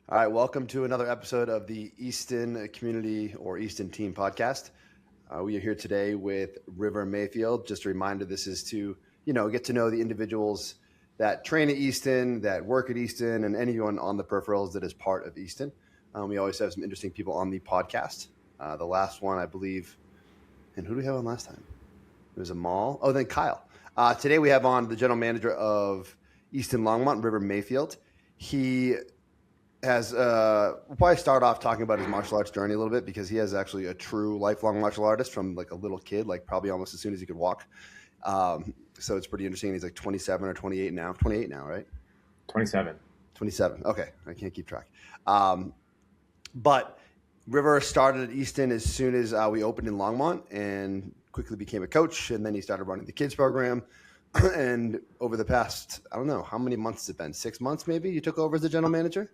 All right, welcome to another episode of the Easton Community or Easton Team Podcast. We are here today with River Mayfield. Just a reminder, this is to, get to know the individuals that train at Easton, that work at Easton, and anyone on the peripherals that is part of Easton. We always have some interesting people on the podcast. The last one, I believe, and who do we have on last time? It was Amal. Oh, then Kyle. Today we have on the general manager of Easton Longmont, River Mayfield. He has we'll probably start off talking about his martial arts journey a little bit because he is actually a true lifelong martial artist from like a little kid, like probably almost as soon as he could walk. So it's pretty interesting. He's like 27 or 28 now. 28 now, right? 27. 27. Okay. I can't keep track. But River started at Easton as soon as we opened in Longmont and quickly became a coach. And then he started running the kids program. And over the past, I don't know, how many months has it been? 6 months maybe you took over as the general manager?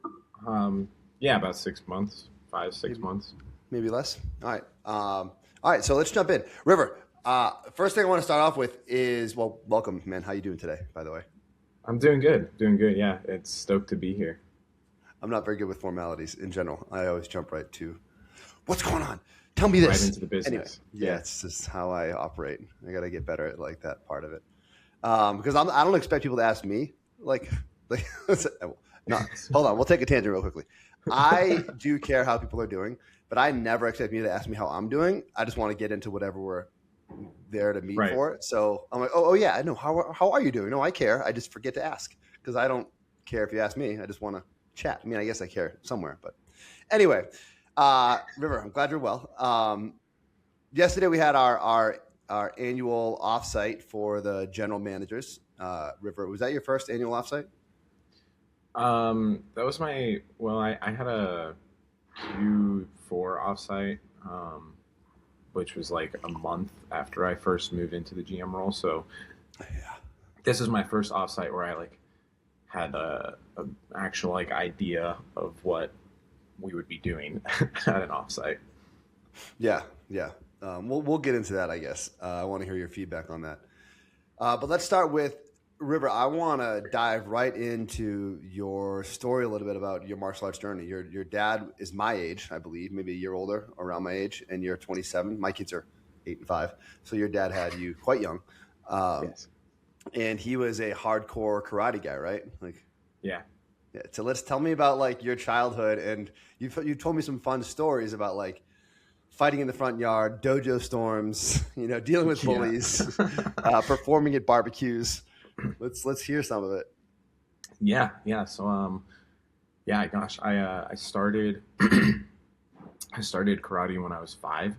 Yeah, about 6 months, 5-6 months. Maybe less. All right. So let's jump in. River, first thing I want to start off with is, well, welcome, man. How you doing today, by the way? I'm doing good. Yeah, it's stoked to be here. I'm not very good with formalities in general. I always jump right to, what's going on? Tell me this. Right into the business. Anyway, yeah, it's just how I operate. I got to get better at like that part of it. Because I don't expect people to ask me like no, hold on. We'll take a tangent real quickly. I do care how people are doing, but I never expect you to ask me how I'm doing. I just want to get into whatever we're there to meet for. So I'm like, oh yeah, I know. How are you doing? No, I care. I just forget to ask because I don't care if you ask me. I just want to chat. I mean, I guess I care somewhere, but anyway, River, I'm glad you're well. Yesterday we had our annual offsite for the general managers. River, was that your first annual offsite? That was I had a Q4 offsite, which was like a month after I first moved into the GM role. So this is my first offsite where I like had a actual like idea of what we would be doing at an offsite. Yeah. We'll get into that, I guess. I want to hear your feedback on that. But let's start with River. I want to dive right into your story a little bit about your martial arts journey. Your dad is my age, I believe, maybe a year older, around my age, and you're 27. My kids are 8 and 5, so your dad had you quite young. Yes. And he was a hardcore karate guy, right? Yeah. So tell me about like your childhood, and you told me some fun stories about like fighting in the front yard, dojo storms, dealing with bullies, performing at barbecues. Let's hear some of it. Yeah. So, gosh, I started, I started karate when I was 5.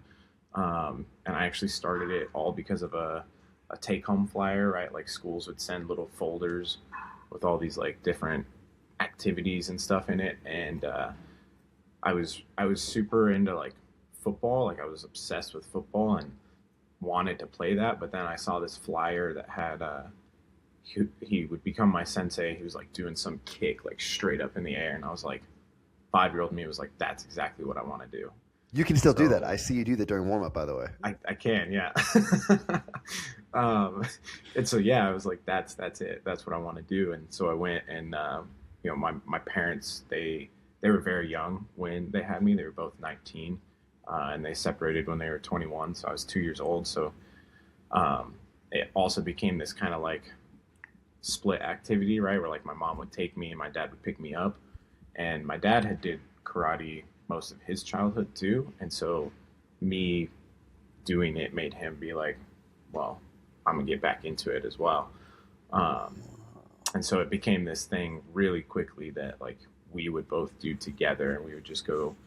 And I actually started it all because of a take home flyer, right? Like schools would send little folders with all these like different activities and stuff in it. And, I was super into like football. Like I was obsessed with football and wanted to play that. But then I saw this flyer that had, he would become my sensei. He was like doing some kick like straight up in the air. And I was like, 5-year-old me was like, that's exactly what I want to do. You can still do that. I see you do that during warm up, by the way. I can. Yeah. And so, I was like, that's it. That's what I want to do. And so I went and, my parents, they were very young when they had me. They were both 19, and they separated when they were 21. So I was 2 years old. So, it also became this kind of like split activity, right? Where like my mom would take me and my dad would pick me up, and my dad had did karate most of his childhood too. And so me doing it made him be like, well, I'm gonna get back into it as well. And so it became this thing really quickly that like we would both do together, and we would just go,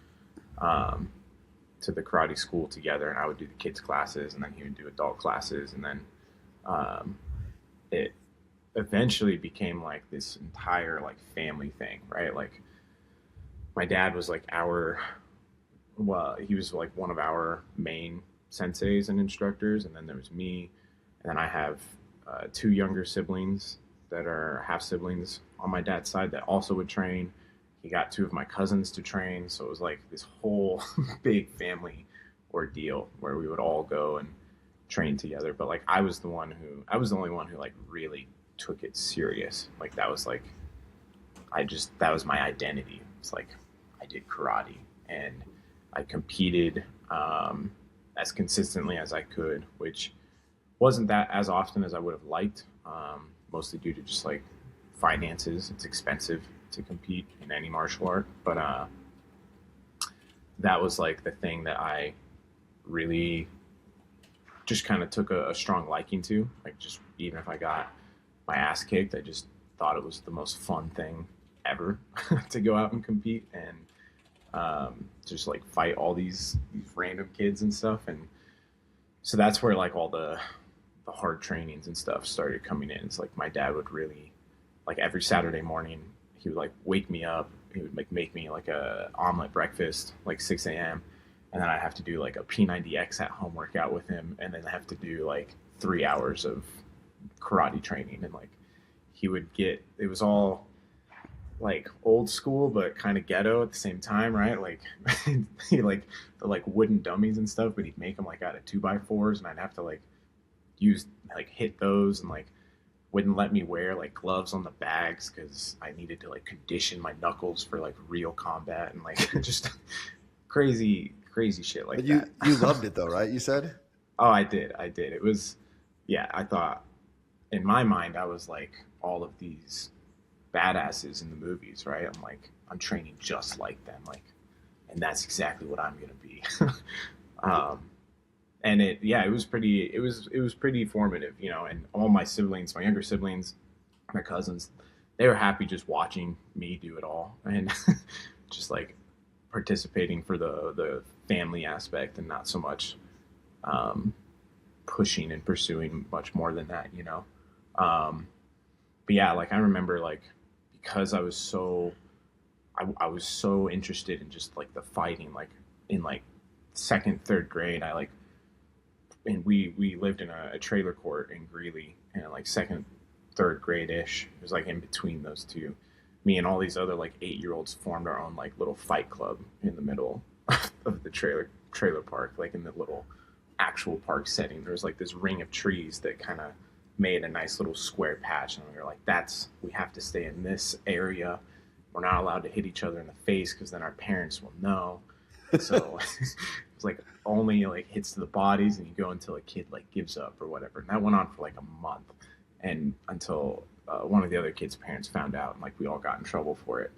to the karate school together, and I would do the kids classes, and then he would do adult classes. And then, it eventually became like this entire like family thing, right? Like my dad was like he was like one of our main senseis and instructors. And then there was me, and then I have 2 younger siblings that are half siblings on my dad's side that also would train. He got 2 of my cousins to train. So it was like this whole big family ordeal where we would all go and train together. But like I was the only one who like really took it serious. Like that was like, that was my identity. it's like I did karate, and I competed as consistently as I could, which wasn't that as often as I would have liked, mostly due to just like finances. It's expensive to compete in any martial art, but that was like the thing that I really just kind of took a strong liking to. Like, just even if I got my ass kicked, I just thought it was the most fun thing ever to go out and compete and just like fight all these random kids and stuff. And so that's where like all the hard trainings and stuff started coming in. It's like my dad would really, like, every Saturday morning, he would like wake me up. He would make me like a omelet breakfast, like 6 a.m. And then I'd have to do like a P90X at home workout with him. And then I have to do like 3 hours of karate training. And like, he would get, it was all like old school, but kind of ghetto at the same time, right? Like, he like the like wooden dummies and stuff, but he'd make them like out of 2x4s, and I'd have to like hit those, and like wouldn't let me wear like gloves on the bags because I needed to like condition my knuckles for like real combat, and like just crazy shit like that. You loved it though, right? You said? Oh, I did. It was, yeah, I thought, in my mind, I was like all of these badasses in the movies, right? I'm like, I'm training just like them, like, and that's exactly what I'm gonna be. And it was pretty formative, you know. And all my siblings, my younger siblings, my cousins, they were happy just watching me do it all, and just like participating for the family aspect, and not so much pushing and pursuing much more than that, you know. But yeah, like I remember, like, because I was so interested in just like the fighting, like in like second, third grade, and we lived in a trailer court in Greeley, and like second, third grade-ish, it was like in between those two, me and all these other like 8-year-olds formed our own like little fight club in the middle of the trailer park, like in the little actual park setting. There was like this ring of trees that kind of made a nice little square patch, and we were like, we have to stay in this area. We're not allowed to hit each other in the face because then our parents will know. So it's like only like hits to the bodies, and you go until a kid like gives up or whatever. And that went on for like a month, and until one of the other kids' parents found out, and like we all got in trouble for it.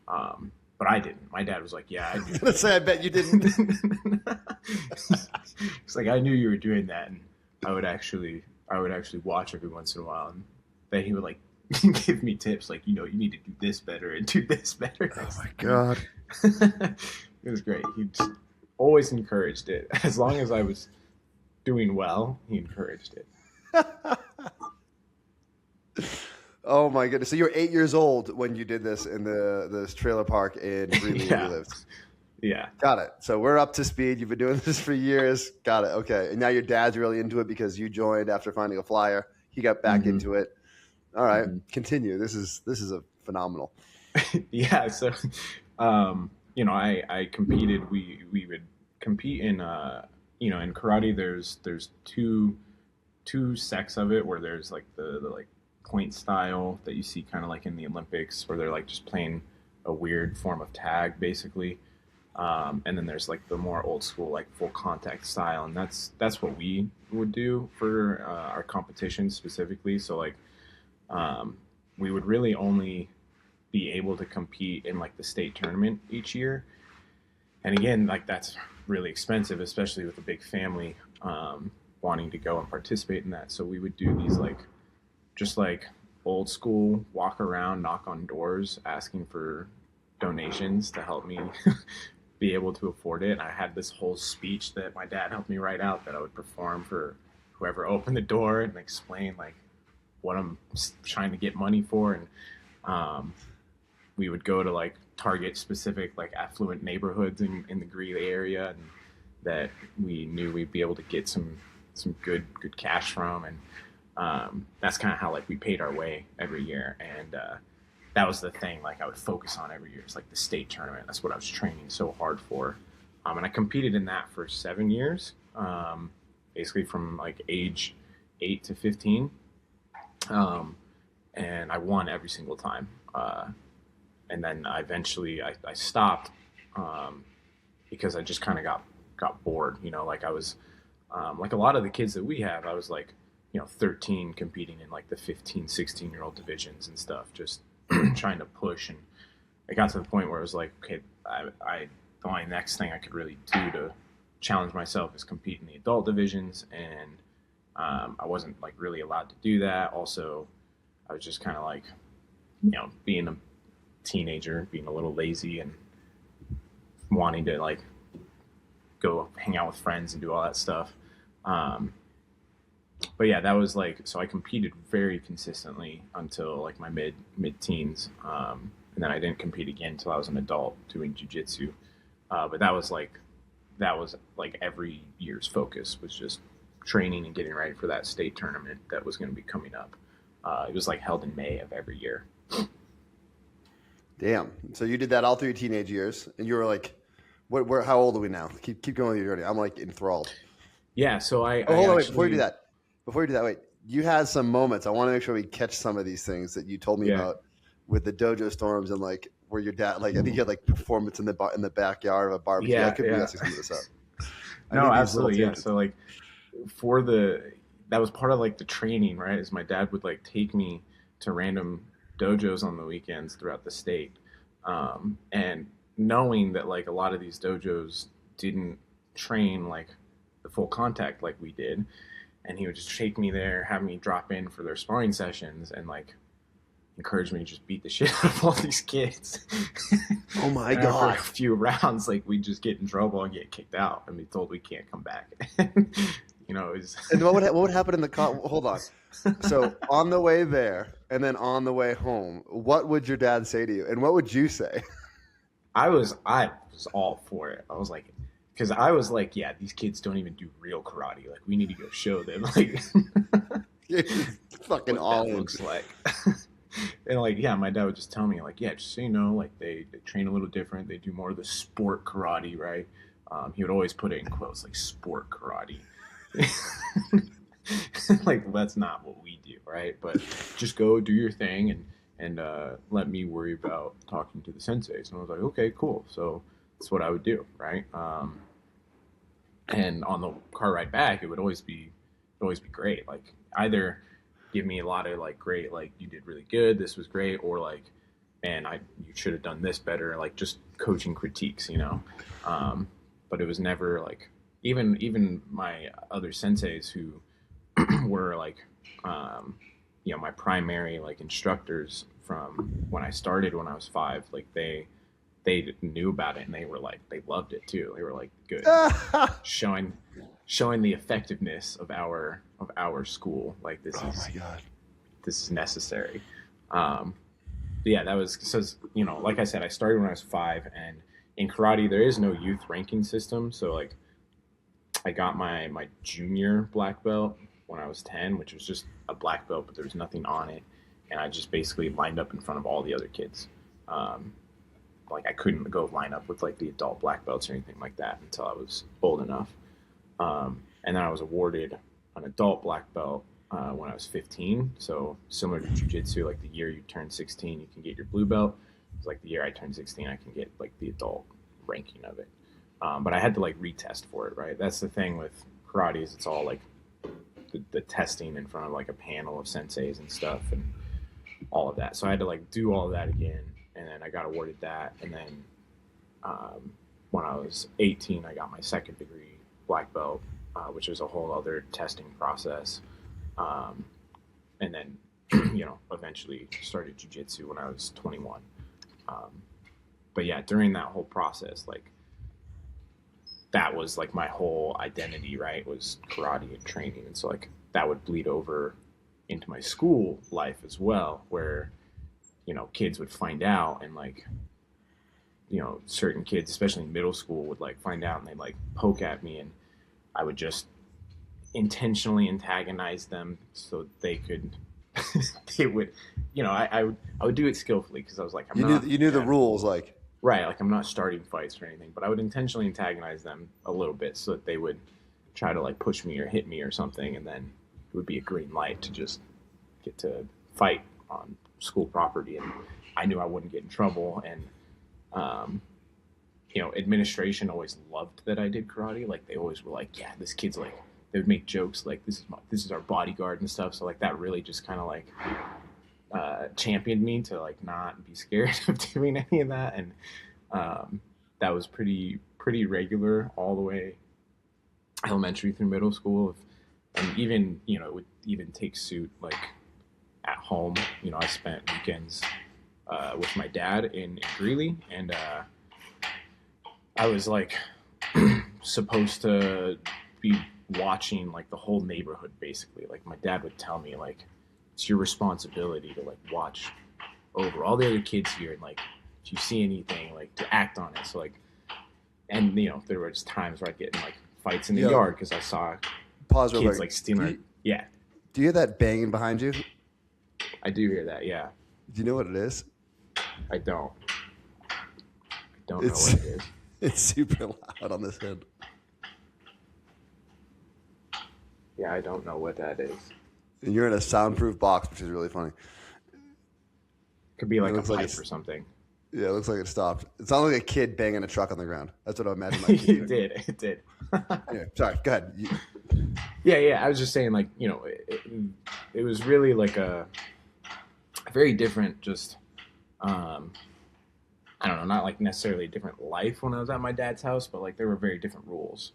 But I didn't. My dad was like, "Yeah, I knew." I say, I bet you didn't. It's like, I knew you were doing that, and I would actually watch every once in a while, and then he would like give me tips, like, you know, you need to do this better and do this better. Oh my God. It was great. He just always encouraged it. As long as I was doing well, he encouraged it. Oh my goodness. So you were 8 years old when you did this in this trailer park in Greeley where you lived. Yeah. Got it. So we're up to speed. You've been doing this for years. Got it. Okay. And now your dad's really into it because you joined after finding a flyer. He got back into it. All right. Continue. This is a phenomenal. Yeah. So, you know, I competed. We would compete in, you know, in karate, there's two sects of it, where there's like the like point style that you see kind of like in the Olympics, where they're like just playing a weird form of tag basically. And then there's like the more old school, like full contact style. And that's what we would do for our competition specifically. So like, we would really only be able to compete in like the state tournament each year. And again, like that's really expensive, especially with a big family, wanting to go and participate in that. So we would do these like, just like old school, walk around, knock on doors, asking for donations to help me be able to afford it. And I had this whole speech that my dad helped me write out that I would perform for whoever opened the door, and explain like what I'm trying to get money for. And we would go to like target specific like affluent neighborhoods in the Greeley area, and that we knew we'd be able to get some good cash from. And that's kind of how like we paid our way every year. And that was the thing like I would focus on every year. It's like the state tournament. That's what I was training so hard for. And I competed in that for 7 years, basically from like age 8 to 15. And I won every single time. And then I stopped because I just kind of got bored. Like I was like a lot of the kids that we have, I was like, 13 competing in like the 15, 16-year-old divisions and stuff, just trying to push. And it got to the point where I was like, okay, the only next thing I could really do to challenge myself is compete in the adult divisions. And I wasn't like really allowed to do that. Also, I was just kind of like, being a teenager, being a little lazy and wanting to like go hang out with friends and do all that stuff. But yeah, that was like, so I competed very consistently until like my mid-teens. And then I didn't compete again until I was an adult doing Jiu Jitsu. But that was like every year's focus was just training and getting ready for that state tournament that was going to be coming up. It was like held in May of every year. Damn. So you did that all through your teenage years, and you were like, how old are we now? Keep going with your journey. I'm like enthralled. Yeah. So hold on, wait, before you do that, wait, you had some moments. I want to make sure we catch some of these things that you told me about with the dojo storms and like where your dad, like I think you had like performance in the backyard of a barbecue. Yeah, I could be messing this up. No, absolutely. Yeah. So like that was part of like the training, right? Is my dad would like take me to random dojos on the weekends throughout the state. And knowing that like a lot of these dojos didn't train like the full contact like we did. And he would just take me there, have me drop in for their sparring sessions and like encourage me to just beat the shit out of all these kids. Oh my God. After a few rounds, like we just get in trouble and get kicked out and be told we can't come back. It was... And what would happen in the car? Hold on. So on the way there and then on the way home, what would your dad say to you? And what would you say? I was all for it. I was like, because I was like, yeah, these kids don't even do real karate. Like we need to go show them. Like fucking all looks like. And like, yeah, my dad would just tell me like, yeah, just so you know, like they train a little different. They do more of the sport karate, right? He would always put it in quotes like sport karate. Like that's not what we do, right? But just go do your thing and let me worry about talking to the senseis. And I was like, okay, cool. So that's what I would do, right? And on the car ride back, it would always be great. Like either give me a lot of like great, like you did really good, this was great, or like, man, you should have done this better. Like just coaching critiques, But it was never like even my other senseis who were like, my primary like instructors from when I started when I was 5, like they knew about it and they were like, they loved it too. They were like, good, showing the effectiveness of our school. Like this is necessary. Yeah, that was, so, like I said, I started when I was 5, and in karate, there is no youth ranking system. So like I got my junior black belt when I was 10, which was just a black belt, but there was nothing on it. And I just basically lined up in front of all the other kids. Like I couldn't go line up with like the adult black belts or anything like that until I was old enough. And then I was awarded an adult black belt when I was 15. So similar to Jiu Jitsu, like the year you turn 16, you can get your blue belt. It's like the year I turned 16, I can get like the adult ranking of it. But I had to like retest for it, right? That's the thing with karate is it's all like the testing in front of like a panel of senseis and stuff and all of that. So I had to like do all of that again. And then I got awarded that. And then when I was 18, I got my second degree black belt, which was a whole other testing process. And then, eventually started jiu-jitsu when I was 21. But yeah, during that whole process, like that was like my whole identity, right? Was karate and training. And so like that would bleed over into my school life as well, where kids would find out and like, certain kids, especially in middle school, would like find out and they'd like poke at me, and I would just intentionally antagonize them so they could, they would, I would do it skillfully because I was like, you knew the rules, like, right. Like I'm not starting fights or anything, but I would intentionally antagonize them a little bit so that they would try to like push me or hit me or something. And then it would be a green light to just get to fight on school property. And I knew I wouldn't get in trouble. And, administration always loved that I did karate. Like they always were like, yeah, this kid's like, they would make jokes like this is our bodyguard and stuff. So like that really just kind of like championed me to like not be scared of doing any of that. And that was pretty regular all the way elementary through middle school. And even, it would even take suit like at home. I spent weekends with my dad in Greeley, and I was like supposed to be watching like the whole neighborhood basically. Like my dad would tell me like, it's your responsibility to like watch over all the other kids here, and like if you see anything, like to act on it. So like, and there were just times where I'd get in like fights in the yard because I saw kids like stealing. Yeah. Do you hear that banging behind you? I do hear that. Yeah. Do you know what it is? I don't know what it is. It's super loud on this end. Yeah, I don't know what that is. And you're in a soundproof box, which is really funny. Could be like a pipe or something. Yeah, it looks like it stopped. It sounds like a kid banging a truck on the ground. That's what I imagine. It did. Yeah, sorry, go ahead. Yeah. I was just saying, like, it was really like a very different, just, I don't know, not like necessarily a different life when I was at my dad's house, but like there were very different rules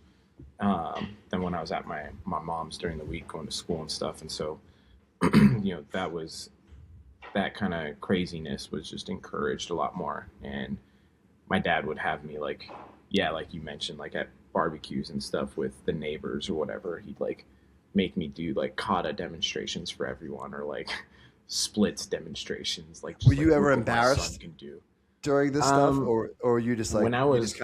than when I was at my mom's during the week going to school and stuff. And so, that kind of craziness was just encouraged a lot more. And my dad would have me like you mentioned, like at barbecues and stuff with the neighbors or whatever, he'd like make me do like kata demonstrations for everyone, or like splits demonstrations. Like, just, were you ever embarrassed during this stuff, or were you just like, when I was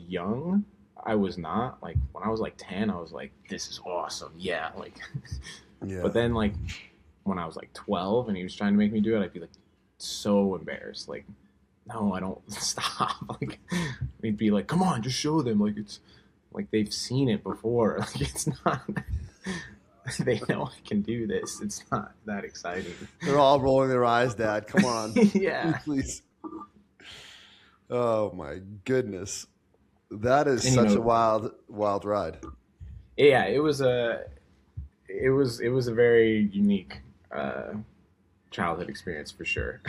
young, I was not. Like when I was like 10, I was like, this is awesome. Yeah. Like, yeah. But then like when I was like 12 and he was trying to make me do it, I'd be like so embarrassed. Like, no, I don't. Stop. Like, he'd be like, come on, just show them. Like, it's like they've seen it before. Like, it's not. They know I can do this. It's not that exciting. They're all rolling their eyes, Dad. Come on. Yeah. Please. Oh my goodness. That is such a wild ride. Yeah, it was a very unique childhood experience for sure.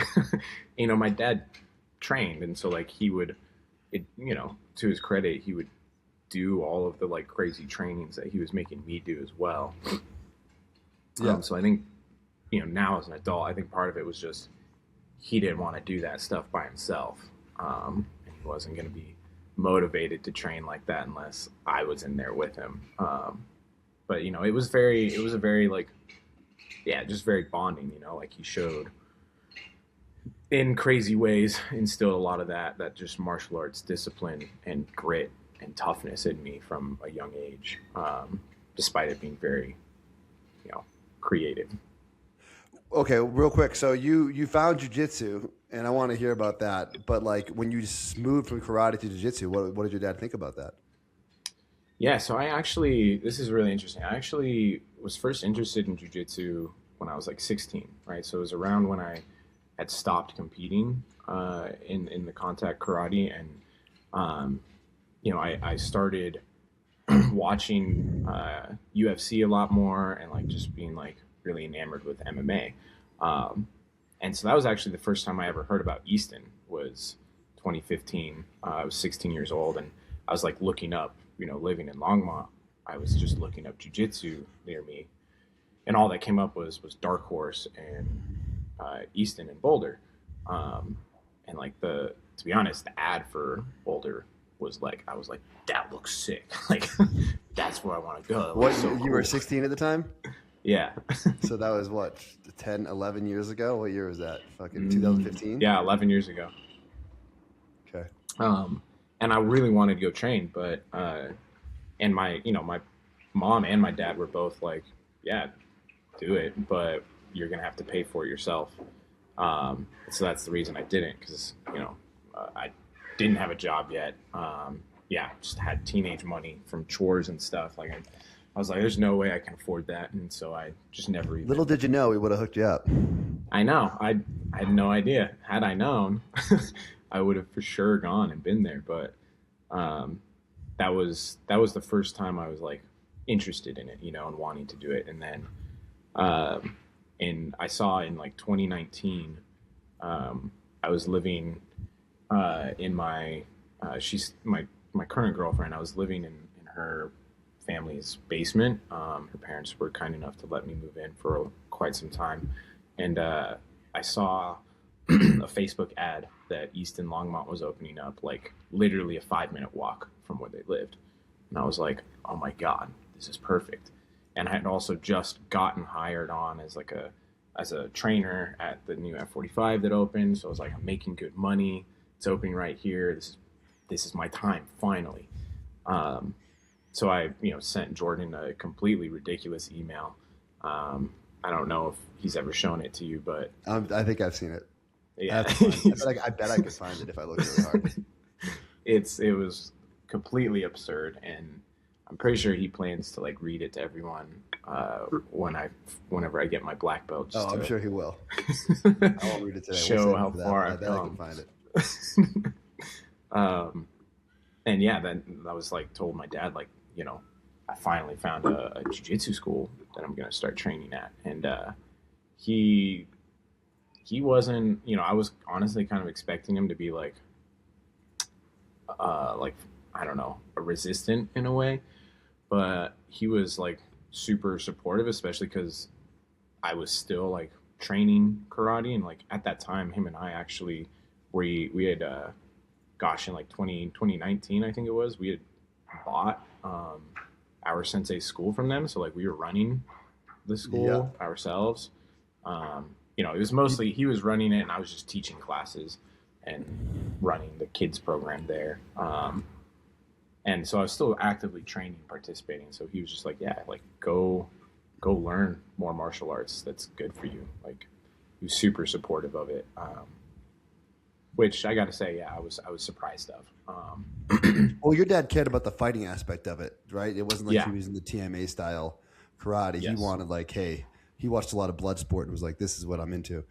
My dad trained, and so like he would, to his credit, he would do all of the like crazy trainings that he was making me do as well. Yeah. So I think, now as an adult, I think part of it was just he didn't want to do that stuff by himself. And he wasn't going to be motivated to train like that unless I was in there with him. But it was a very like, yeah, just very bonding, like he showed in crazy ways, instilled a lot of that just martial arts discipline and grit and toughness in me from a young age, despite it being very, creative. Okay, real quick. So you found Jiu Jitsu, and I want to hear about that. But like when you moved from karate to Jiu Jitsu, what did your dad think about that? Yeah, so this is really interesting. I actually was first interested in Jiu Jitsu when I was like 16, right? So it was around when I had stopped competing in the contact karate, and I started watching UFC a lot more, and like just being like really enamored with MMA. And so that was actually the first time I ever heard about Easton, was 2015. I was 16 years old, and I was like looking up, living in Longmont, I was just looking up jiu-jitsu near me, and all that came up was Dark Horse and Easton and Boulder. And like to be honest, the ad for Boulder was like, I was like, that looks sick. Like, that's where I want to go. What, so you were 16 at the time? Yeah. So that was what, 10, 11 years ago? What year was that? Fucking 2015? Yeah, 11 years ago. Okay. And I really wanted to go train, but and my mom and my dad were both like, yeah, do it, but you're gonna have to pay for it yourself. So that's the reason I didn't, because I didn't have a job yet. Just had teenage money from chores and stuff. Like I was like, there's no way I can afford that, and so I just never even. Little did you know we would have hooked you up. I know. I had no idea. Had I known, I would have for sure gone and been there. But um, that was the first time I was like interested in it, and wanting to do it. And then um, and I saw in like 2019, I was living in she's my current girlfriend. I was living in her family's basement. Her parents were kind enough to let me move in for quite some time, and I saw a Facebook ad that Easton Longmont was opening up, like literally a 5-minute walk from where they lived, and I was like, oh my god, this is perfect. And I had also just gotten hired on as a trainer at the new F45 that opened, so I was like, I'm making good money. It's opening right here. This is my time finally. So I, sent Jordan a completely ridiculous email. I don't know if he's ever shown it to you, but I think I've seen it. yeah, I bet I could find it if I looked really hard. it was completely absurd, and I'm pretty sure he plans to like read it to everyone whenever I get my black belt. I'm sure he will. I won't read it today. Show how far I've come. I can find it. And yeah, then I was like told my dad, like, I finally found a jiu-jitsu school that I'm going to start training at. And he wasn't, I was honestly kind of expecting him to be like, I don't know, a resistant in a way. But he was like super supportive, especially because I was still like training karate. And like at that time, him and I actually, we had, in like 2019, I think it was, we had bought our sensei's school from them. So like we were running the school ourselves. It was mostly, he was running it and I was just teaching classes and running the kids program there. And so I was still actively training, participating. So he was just like, yeah, like go learn more martial arts. That's good for you. Like he was super supportive of it. Which I got to say, yeah, I was surprised of. Well, your dad cared about the fighting aspect of it, right? It wasn't like he was in the TMA style karate. Yes. He wanted like, hey, he watched a lot of blood sport and was like, this is what I'm into.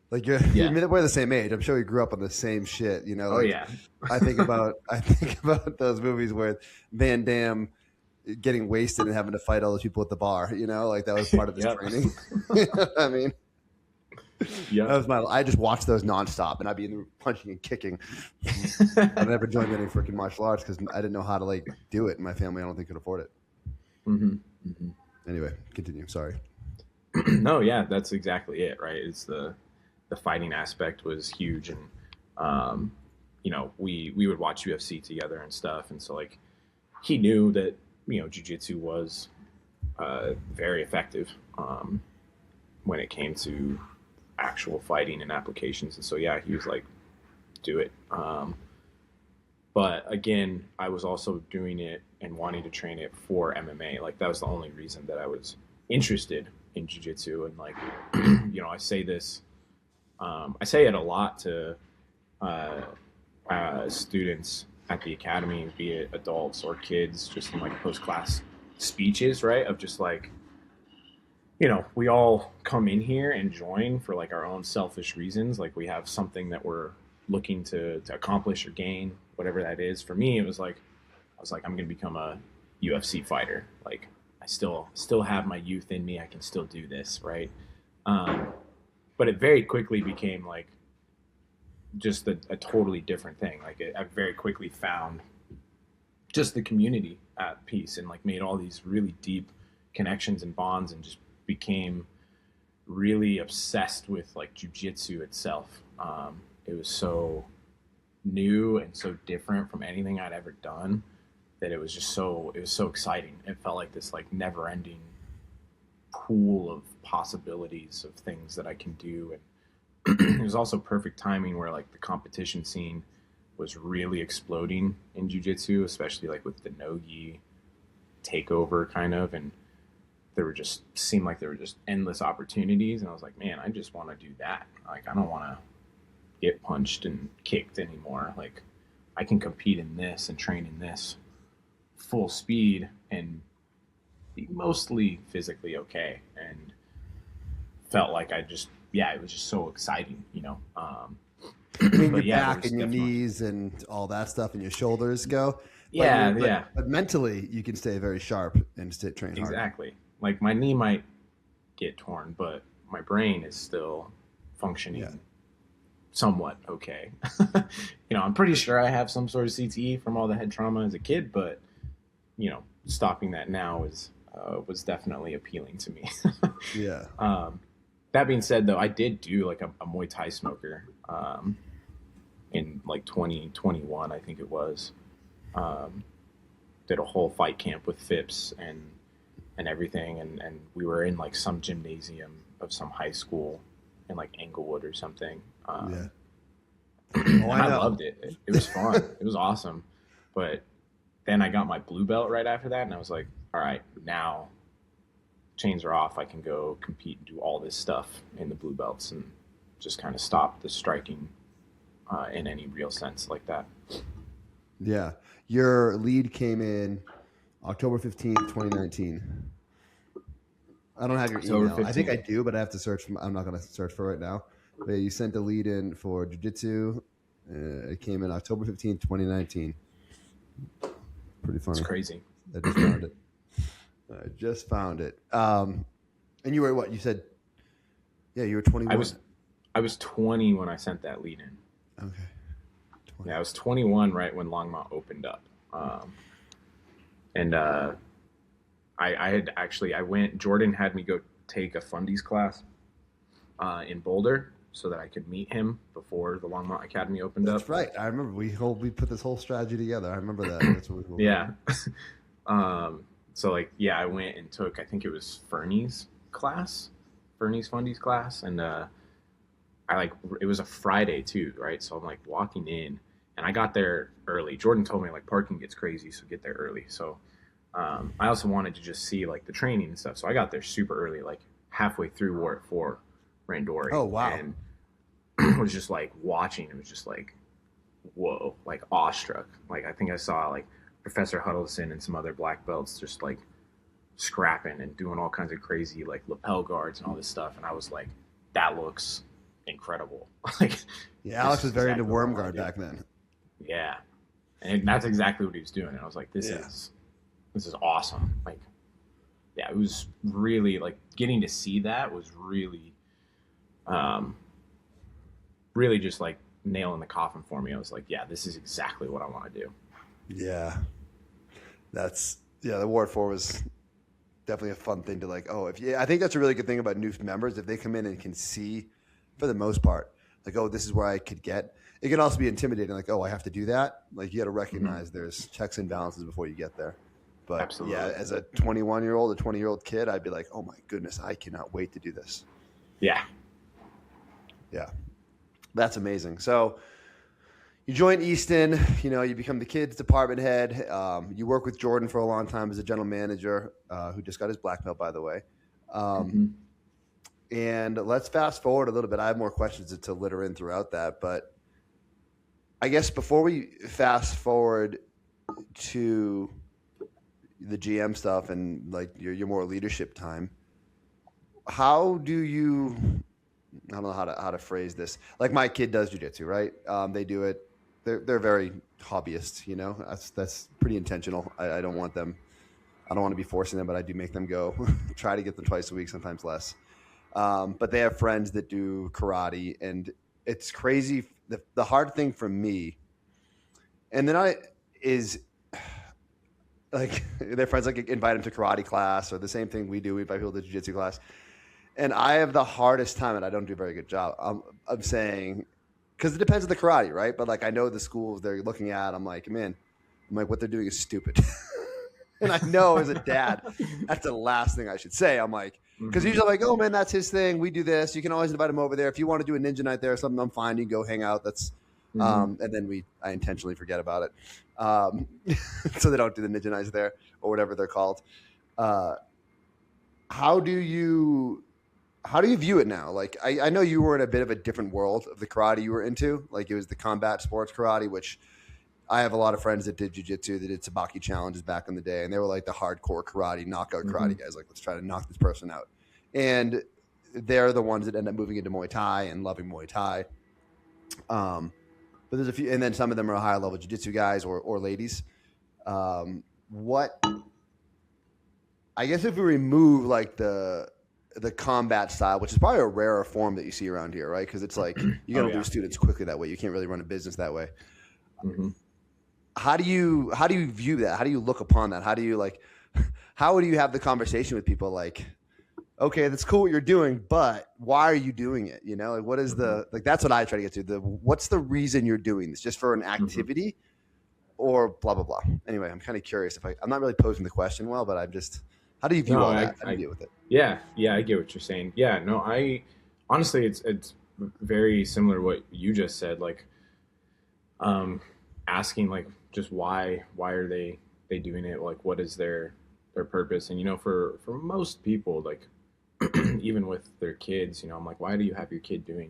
Like we're the same age. I'm sure we grew up on the same shit, Like, oh yeah. I think about those movies where Van Damme getting wasted and having to fight all those people at the bar. Like that was part of his training. I mean. Yeah, I just watched those nonstop, and I'd be in the punching and kicking. I never joined any freaking martial arts because I didn't know how to like do it, and my family I don't think could afford it. Mm-hmm. Mm-hmm. Anyway, continue. Sorry. No, yeah, that's exactly it. Right? It's the fighting aspect was huge, and we would watch UFC together and stuff, and so like he knew that jiu-jitsu was very effective when it came to actual fighting and applications. And so, yeah, he was like, do it. But again, I was also doing it and wanting to train it for MMA. Like that was the only reason that I was interested in jiu-jitsu. And like, I say this, I say it a lot to students at the academy, be it adults or kids, just in like post-class speeches, right? Of just like, we all come in here and join for like our own selfish reasons. Like we have something that we're looking to accomplish or gain, whatever that is. For me, I was like, I'm going to become a UFC fighter. Like I still have my youth in me. I can still do this. Right. But it very quickly became like just a totally different thing. Like I very quickly found just the community at peace and like made all these really deep connections and bonds and just became really obsessed with like jiu-jitsu itself. It was so new and so different from anything I'd ever done that it was so exciting. It felt like this like never-ending pool of possibilities of things that I can do. And it was also perfect timing where like the competition scene was really exploding in jiu-jitsu, especially like with the no-gi takeover kind of, and seemed like there were just endless opportunities. And I was like, man, I just want to do that. Like, I don't want to get punched and kicked anymore. Like I can compete in this and train in this full speed and be mostly physically okay. And felt like I'd just, yeah, it was just so exciting, you know. I mean, But your yeah, back and your knees and all that stuff and your shoulders go. But mentally, you can stay very sharp and stay train hard. Exactly. Like my knee might get torn, but my brain is still functioning somewhat okay. You know, I'm pretty sure I have some sort of CTE from all the head trauma as a kid, but you know, stopping that now was definitely appealing to me. Yeah. That being said, though, I did do like a Muay Thai smoker in like 2021, I think it was. Did a whole fight camp with Phipps and everything, and we were in like some gymnasium of some high school in like Englewood or something. Yeah. And I loved it. It was fun. It was awesome. But then I got my blue belt right after that, and I was like, all right, now chains are off. I can go compete and do all this stuff in the blue belts and just kind of stop the striking in any real sense like that. Yeah. Your lead came in October 15th, 2019. I don't have your email. 15th. I think I do, but I have to search. I'm not going to search for it right now. But you sent the lead in for Jiu Jitsu. It came in October 15th, 2019. Pretty funny. It's crazy. I just found it. And you were what? You said, yeah, you were 21. I was 20 when I sent that lead in. Okay. 20. Yeah, I was 21 right when Longmont opened up. I went, Jordan had me go take a fundies class in Boulder so that I could meet him before the Longmont Academy opened up. That's right. I remember we put this whole strategy together. I remember that. That's what we yeah. So like, yeah, I went and took, I think it was Fernie's fundies class. And it was a Friday too, right? So I'm like walking in and I got there early. Jordan told me like parking gets crazy, so get there early. So I also wanted to just see like the training and stuff. So I got there super early, like halfway through Ward 4 Randori. Oh, wow. And was just like watching. It was just like, whoa, like awestruck. Like I think I saw like Professor Huddleston and some other black belts just like scrapping and doing all kinds of crazy like lapel guards and all this stuff. And I was like, that looks incredible. Like, yeah, Alex was very into worm guard back then. Yeah. And that's exactly what he was doing. And I was like, this is awesome. Like, yeah, it was really like getting to see that was really, really just like nail in the coffin for me. I was like, yeah, this is exactly what I want to do. Yeah. The Ward 4 was definitely a fun thing to like, I think that's a really good thing about new members. If they come in and can see, for the most part, like, this is where I could get. It can also be intimidating, like, I have to do that. Like, you got to recognize there's checks and balances before you get there. But absolutely. Yeah, as a 21-year-old, a 20-year-old kid, I'd be like, oh my goodness, I cannot wait to do this. Yeah. Yeah. That's amazing. So you join Easton, you become the kids department head. You work with Jordan for a long time as a general manager, who just got his black belt, by the way. And let's fast forward a little bit. I have more questions to litter in throughout that, but I guess before we fast forward to the GM stuff and like your more leadership time, how do you? I don't know how to phrase this. Like my kid does jiu-jitsu, right? They do it. They're very hobbyists. That's pretty intentional. I don't want to be forcing them, but I do make them go. Try to get them twice a week, sometimes less. But they have friends that do karate, and it's crazy. The hard thing for me, and then is like their friends like invite them to karate class, or the same thing we do. We invite people to jiu-jitsu class. And I have the hardest time, and I don't do a very good job. I'm saying, because it depends on the karate, right? But like I know the schools they're looking at. I'm like, what they're doing is stupid. And I know as a dad, that's the last thing I should say. I'm like, because usually I'm like, oh man, that's his thing. We do this. You can always invite him over there. If you want to do a ninja night there or something, I'm fine. You can go hang out. That's, and then I intentionally forget about it. So they don't do the ninja nights there or whatever they're called. How do you view it now? Like, I know you were in a bit of a different world of the karate you were into. Like it was the combat sports karate, which I have a lot of friends that did jiu-jitsu, that did sabaki challenges back in the day. And they were like the hardcore karate, knockout karate guys. Like, let's try to knock this person out. And they're the ones that end up moving into Muay Thai and loving Muay Thai. But there's a few, and then some of them are higher level jiu-jitsu guys or ladies. What, I guess if we remove like the combat style, which is probably a rarer form that you see around here, right? Because it's like you got to lose students quickly that way. You can't really run a business that way. Mm-hmm. How do you view that? How do you look upon that? How do you have the conversation with people like, okay, that's cool what you're doing, but why are you doing it? You know, like what is that's what I try to get to. What's the reason you're doing this? Just for an activity or blah, blah, blah. Anyway, I'm kind of curious I'm not really posing the question well, but I'm just, how do you view all that? How do you deal with it? Yeah, I get what you're saying. Yeah, no, honestly, it's very similar to what you just said. Like, asking like just why are they doing it? Like, what is their purpose? And, you know, for most people, like, even with their kids, you know, I'm like, why do you have your kid doing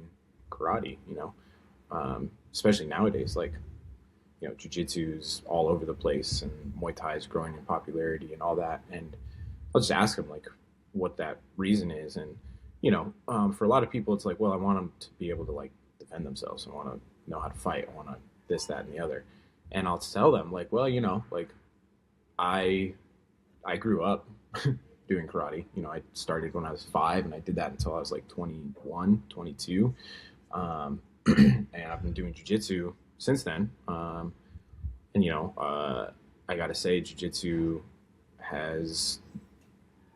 karate? You know, especially nowadays, like, you know, jiu-jitsu's all over the place and Muay Thai is growing in popularity and all that. And I'll just ask them like what that reason is. And, you know, for a lot of people, it's like, well, I want them to be able to like defend themselves. I want to know how to fight. I want to this, that, and the other. And I'll tell them like, well, you know, like I grew up doing karate. You know, I started when I was 5 and I did that until I was like 21, 22. And I've been doing jiu-jitsu since then. And, you know, I got to say jiu-jitsu has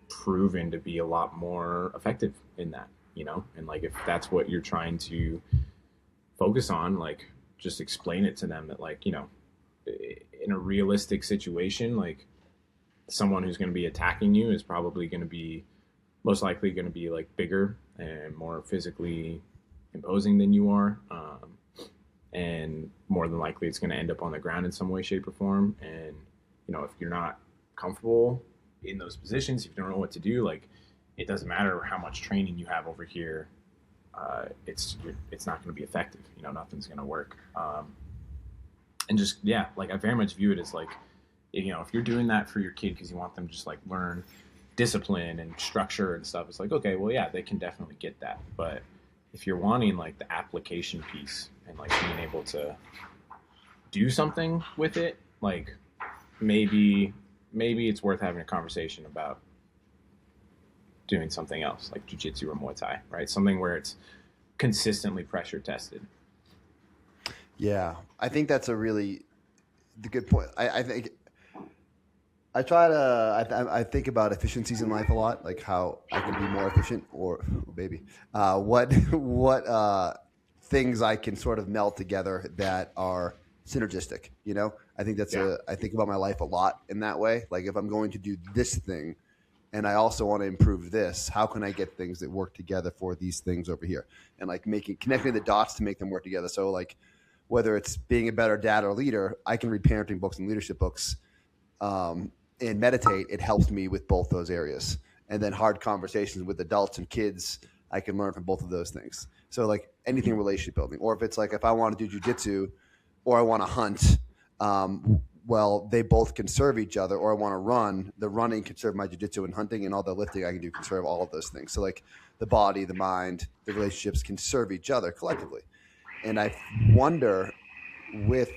proven to be a lot more effective in that, you know, and like, if that's what you're trying to focus on, like just explain it to them that like, you know, in a realistic situation, like someone who's going to be attacking you is probably going to be most likely going to be like bigger and more physically imposing than you are. And more than likely it's going to end up on the ground in some way, shape, or form. And, you know, if you're not comfortable in those positions, if you don't know what to do, like it doesn't matter how much training you have over here. It's not going to be effective. You know, nothing's going to work. And just, yeah, like I very much view it as like, you know, if you're doing that for your kid because you want them to just like learn discipline and structure and stuff, it's like, okay, well, yeah, they can definitely get that. But if you're wanting like the application piece and like being able to do something with it, like maybe it's worth having a conversation about doing something else like jiu-jitsu or Muay Thai, right? Something where it's consistently pressure tested. Yeah, I think that's a really good point. I think I try to, I think about efficiencies in life a lot, like how I can be more efficient what things I can sort of meld together that are synergistic, you know? I think I think about my life a lot in that way. Like if I'm going to do this thing and I also want to improve this, how can I get things that work together for these things over here? And like connecting the dots to make them work together. So like whether it's being a better dad or leader, I can read parenting books and leadership books, and meditate. It helps me with both those areas. And then hard conversations with adults and kids, I can learn from both of those things. So like anything relationship building, or if it's like, if I want to do jujitsu or I want to hunt, well, they both can serve each other. Or I want to run, the running can serve my jujitsu, and hunting and all the lifting I can do can serve all of those things. So like the body, the mind, the relationships can serve each other collectively. And I wonder with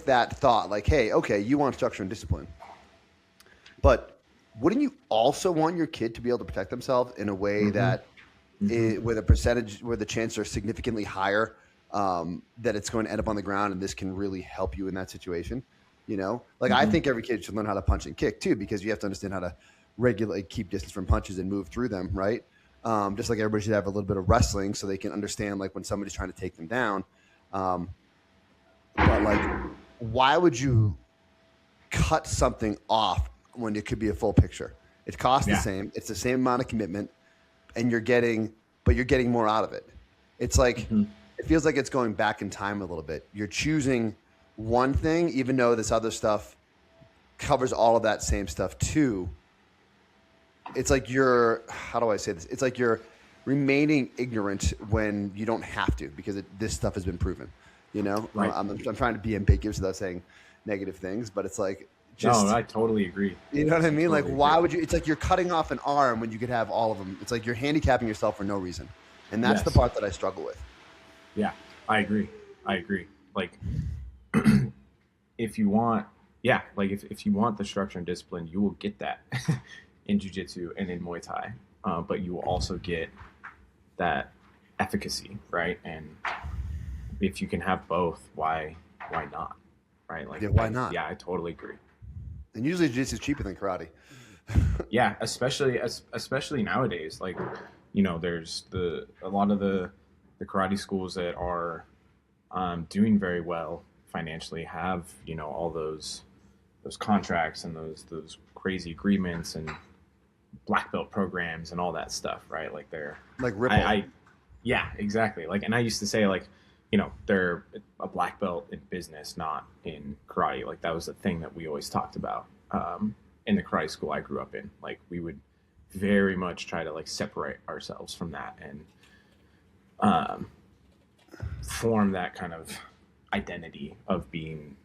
that thought, like, hey, okay, you want structure and discipline, but wouldn't you also want your kid to be able to protect themselves in a way that with a percentage where the chances are significantly higher that it's going to end up on the ground, and this can really help you in that situation? You know, like I think every kid should learn how to punch and kick too, because you have to understand how to regulate, keep distance from punches and move through them, right? Just like everybody should have a little bit of wrestling so they can understand like when somebody's trying to take them down. But like, why would you cut something off when it could be a full picture? It costs the same. It's the same amount of commitment, and you're getting more out of it. It's like, it feels like it's going back in time a little bit. You're choosing one thing, even though this other stuff covers all of that same stuff too. It's like how do I say this? It's like you're remaining ignorant when you don't have to, because this stuff has been proven, you know? Right. I'm trying to be ambiguous without saying negative things, but it's like just, No, I totally agree. you know what I mean? Totally Like, why agree. would you? It's like you're cutting off an arm when you could have all of them. It's like you're handicapping yourself for no reason. And that's the Yes. part that I struggle with. Yeah, I agree. Like, if you want, yeah, like if you want the structure and discipline, you will get that in jiu-jitsu and in Muay Thai. But you will also get that efficacy, right? And if you can have both, why not? Right? Like, Yeah, why not? Yeah, I totally agree. And usually jiu-jitsu is cheaper than karate. Yeah, especially nowadays. Like, there's a lot of the karate schools that are doing very well financially have all those contracts and those crazy agreements and black belt programs and all that stuff, right? Like they're Like Ripple. Yeah, exactly. Like, and I used to say, like, they're a black belt in business, not in karate. Like, that was the thing that we always talked about in the karate school I grew up in. Like, we would very much try to like separate ourselves from that and form that kind of identity of being,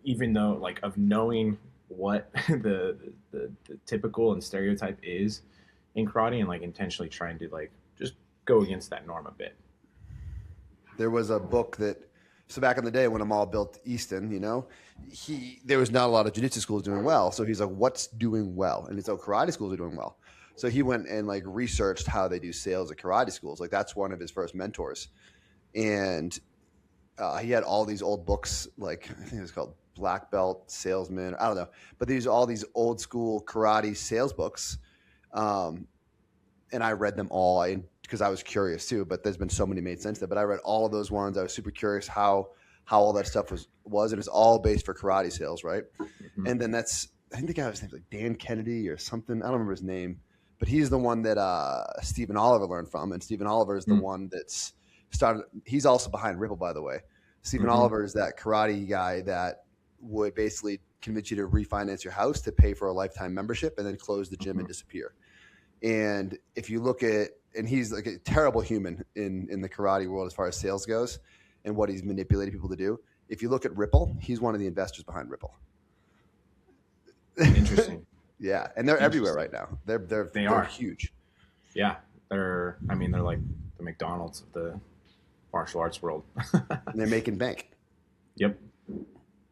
even though like of knowing what the typical and stereotype is in karate, and like intentionally trying to like just go against that norm a bit. There was a book so back in the day when Amal built Easton, there was not a lot of jiu-jitsu schools doing well. So he's like, what's doing well? And it's karate schools are doing well. So he went and like researched how they do sales at karate schools. Like that's one of his first mentors. And he had all these old books, like I think it was called Black Belt Salesman. I don't know. But all these old school karate sales books. And I read them all because I was curious too, but there's been so many made sense there. But I read all of those ones. I was super curious how all that stuff was, and it's all based for karate sales, right? Mm-hmm. And then I think the guy was named like Dan Kennedy or something. I don't remember his name, but he's the one that Stephen Oliver learned from, and Stephen Oliver is the one that's started. He's also behind Ripple, by the way. Stephen Oliver is that karate guy that would basically convince you to refinance your house to pay for a lifetime membership and then close the gym and disappear. And if you look at, and he's like a terrible human in the karate world as far as sales goes and what he's manipulated people to do. If you look at Ripple, he's one of the investors behind Ripple. Interesting. Yeah. And they're everywhere right now. They're huge. Yeah. They're like the McDonald's of the martial arts world. And they're making bank. Yep.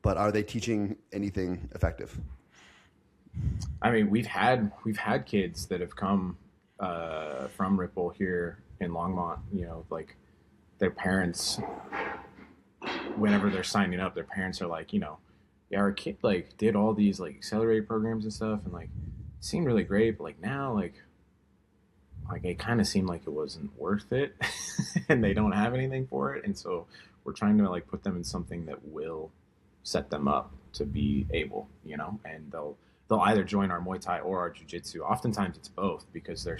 But are they teaching anything effective? I mean, we've had kids that have come from Ripple here in Longmont. Like their parents, whenever they're signing up, their parents are like, yeah, our kid like did all these like accelerated programs and stuff, and like it seemed really great, but like now like it kind of seemed like it wasn't worth it, and they don't have anything for it, and so we're trying to like put them in something that will set them up to be able, and they'll either join our Muay Thai or our Jiu Jitsu. Oftentimes it's both, because they're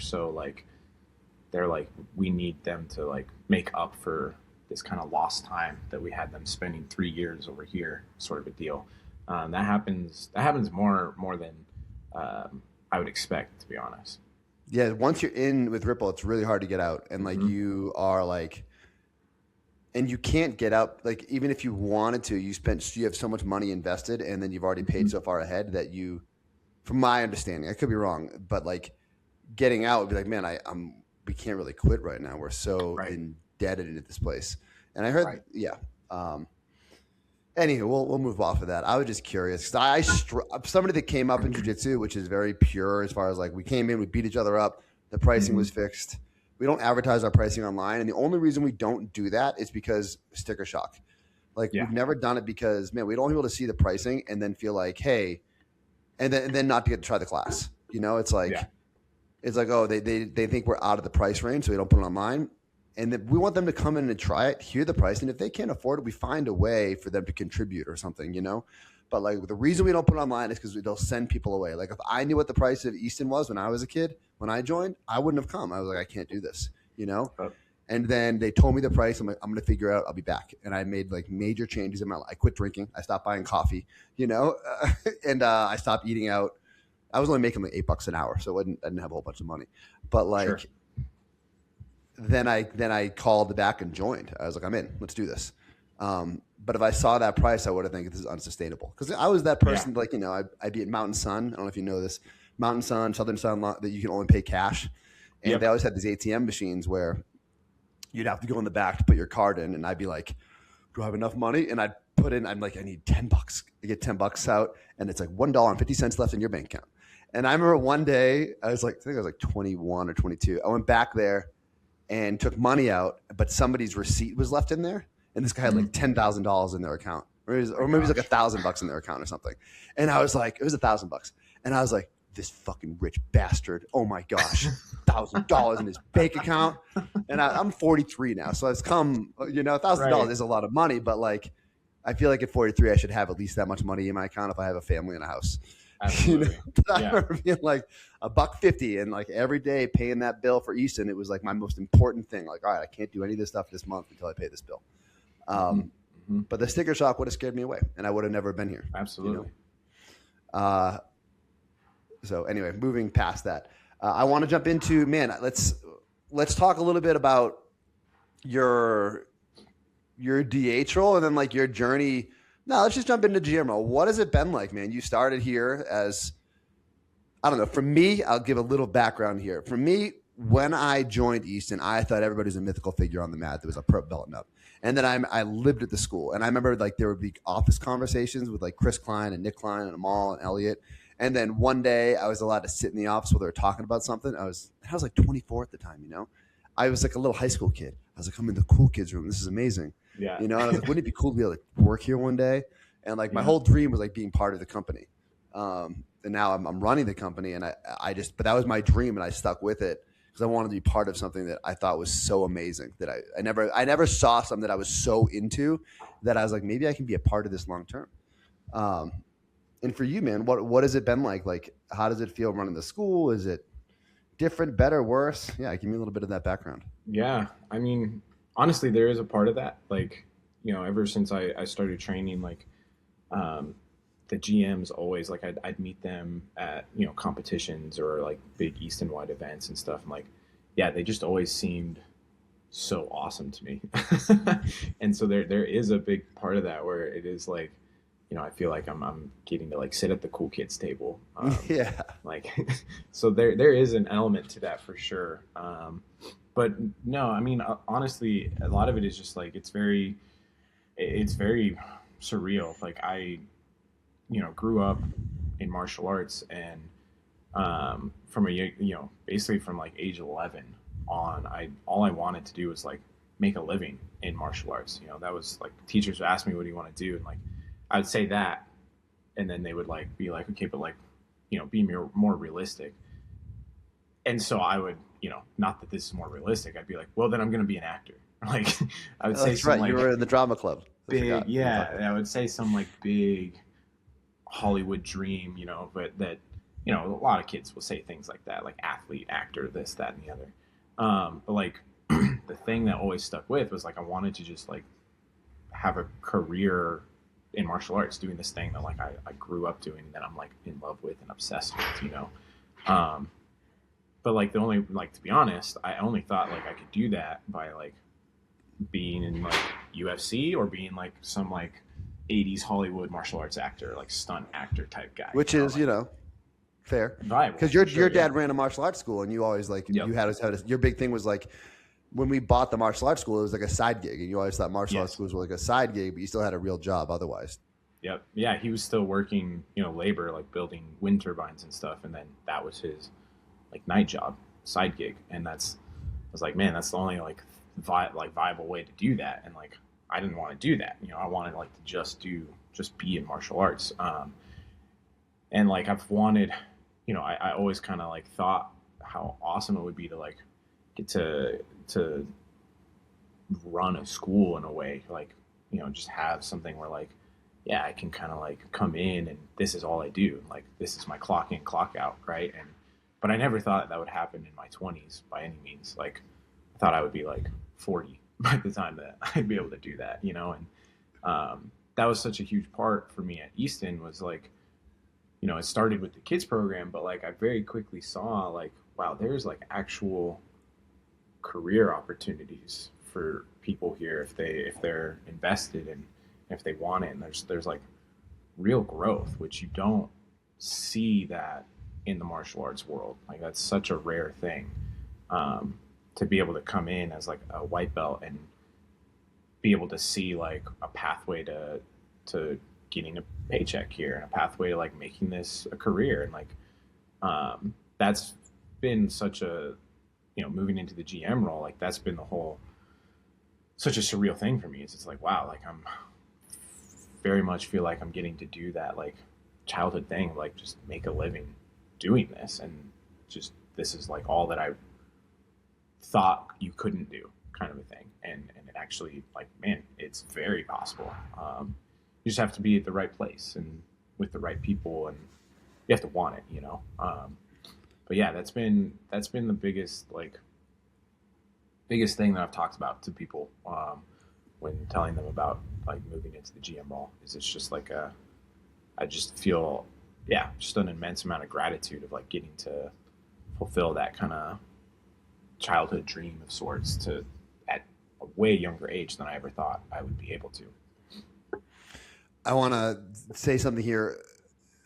we need them to like make up for this kind of lost time that we had them spending 3 years over here, sort of a deal. That happens more than I would expect, to be honest. Yeah, once you're in with Ripple, it's really hard to get out, and like you are like, and you can't get out. Like even if you wanted to, you have so much money invested, and then you've already paid so far ahead that you. From my understanding, I could be wrong, but like getting out would be like, man, we can't really quit right now. We're so indebted into this place. And I heard, anyway, we'll move off of that. I was just curious because somebody that came up in jiu-jitsu, which is very pure as far as like we came in, we beat each other up. The pricing was fixed. We don't advertise our pricing online. And the only reason we don't do that is because sticker shock. Like we've never done it because, man, we don't want people to see the pricing and then feel like, hey, and then not to get to try the class. It's like, it's like, oh, they think we're out of the price range, so we don't put it online. And then we want them to come in and try it, hear the price. And if they can't afford it, we find a way for them to contribute or something, But like the reason we don't put it online is because they'll send people away. Like if I knew what the price of Easton was when I was a kid, when I joined, I wouldn't have come. I was like, I can't do this, And then they told me the price. I'm like, I'm going to figure it out. I'll be back. And I made like major changes in my life. I quit drinking. I stopped buying coffee, and I stopped eating out. I was only making like $8 an hour, so I didn't have a whole bunch of money. But like, then I called back and joined. I was like, I'm in. Let's do this. But if I saw that price, I would have think this is unsustainable. Because I was that person, like, I'd be at Mountain Sun. I don't know if you know this, Mountain Sun, Southern Sun, that you can only pay cash. And they always had these ATM machines where you'd have to go in the back to put your card in. And I'd be like, do I have enough money? And I'd put in, I'm like, I need $10. I get $10 out, and it's like $1.50 left in your bank account. And I remember one day, I think I was like 21 or 22. I went back there and took money out, but somebody's receipt was left in there. And this guy had like $10,000 in their account, or maybe it was like $1,000 in their account or something. And I was like, it was $1,000. And I was like, this fucking rich bastard. Oh my gosh, $1,000 in his bank account. And I'm 43 now. So it's come, $1,000 is a lot of money, but like, I feel like at 43, I should have at least that much money in my account if I have a family and a house. Absolutely. I remember being like $1.50 and like every day paying that bill for Easton. It was like my most important thing. Like, all right, I can't do any of this stuff this month until I pay this bill. But the sticker shock would have scared me away, and I would have never been here. Absolutely. So anyway, moving past that, I want to jump into, let's talk a little bit about your DH role and then like your journey. No, let's just jump into GM role. What has it been like, man? You started here as, I don't know, for me, I'll give a little background here. For me, when I joined Easton, I thought everybody was a mythical figure on the mat that was a pro belt up. And then I lived at the school, and I remember like there would be office conversations with like Chris Klein and Nick Klein and Amal and Elliot. And then one day I was allowed to sit in the office while they were talking about something. I was like 24 at the time, I was like a little high school kid. I was like, I'm in the cool kids room. This is amazing. Yeah. And I was like, wouldn't it be cool to be able to work here one day? And like my whole dream was like being part of the company. And now I'm running the company, and but that was my dream, and I stuck with it because I wanted to be part of something that I thought was so amazing that I never saw something that I was so into that I was like, maybe I can be a part of this long term. And for you, man, what has it been like? Like, how does it feel running the school? Is it different, better, worse? Yeah, give me a little bit of that background. Yeah, I mean, honestly, there is a part of that. Like, ever since I started training, like, the GMs always, like, I'd meet them at, competitions or like big Easton-wide events and stuff. And like, yeah, they just always seemed so awesome to me. And so there is a big part of that where it is like, I feel like I'm getting to like sit at the cool kids table. Like, so there is an element to that for sure. But no, I mean, honestly, a lot of it is just like, it's very surreal. Like I, grew up in martial arts, and from basically from like age 11 on, all I wanted to do was like make a living in martial arts. That was like, teachers would ask me, what do you want to do? And like, I would say that, and then they would like be like, okay, but like, be more realistic. And so I would, not that this is more realistic, I'd be like, well, then I'm going to be an actor. Like, I would say, that's right. Like, you were in the drama club. Big, yeah. I would say some like big Hollywood dream, but that, a lot of kids will say things like that, like athlete, actor, this, that, and the other. But like the thing that always stuck with was like, I wanted to just like have a career in martial arts, doing this thing that like I grew up doing, that I'm like in love with and obsessed with, but like to be honest, I only thought like I could do that by like being in like UFC or being like some like 80s Hollywood martial arts actor, like stunt actor type guy. Which is, fair. Viable. Because your dad ran a martial arts school, and you always like, you had your big thing was like, when we bought the martial arts school, it was like a side gig, and you always thought martial arts schools were like a side gig, but you still had a real job otherwise. Yep. Yeah, he was still working, labor, like building wind turbines and stuff, and then that was his like night job, side gig, and I was like, man, that's the only like viable way to do that, and like I didn't want to do that. I wanted like to just be in martial arts, and like I've wanted, I always kind of like thought how awesome it would be to like get to run a school in a way, like, just have something where like, yeah, I can kind of like come in and this is all I do. Like, this is my clock in, clock out. Right. But I never thought that would happen in my 20s by any means. Like, I thought I would be like 40 by the time that I'd be able to do that, and that was such a huge part for me at Easton, was like, it started with the kids program, but like I very quickly saw like, wow, there's like actual career opportunities for people here if they're invested and if they want it. And there's like real growth, which you don't see that in the martial arts world. Like that's such a rare thing, to be able to come in as like a white belt and be able to see like a pathway to getting a paycheck here and a pathway to like making this a career. And like, that's been such a, moving into the GM role, like that's been such a surreal thing for me. It's like, wow, like I'm very much feel like I'm getting to do that like childhood thing, like just make a living doing this. And just, this is like all that I thought you couldn't do kind of a thing. And it actually, like, man, it's very possible. You just have to be at the right place and with the right people, and you have to want it, but yeah, that's been the biggest thing that I've talked about to people, when telling them about like moving into the GM role, is it's just like I just feel, just an immense amount of gratitude of like getting to fulfill that kind of childhood dream of sorts at a way younger age than I ever thought I would be able to. I want to say something here.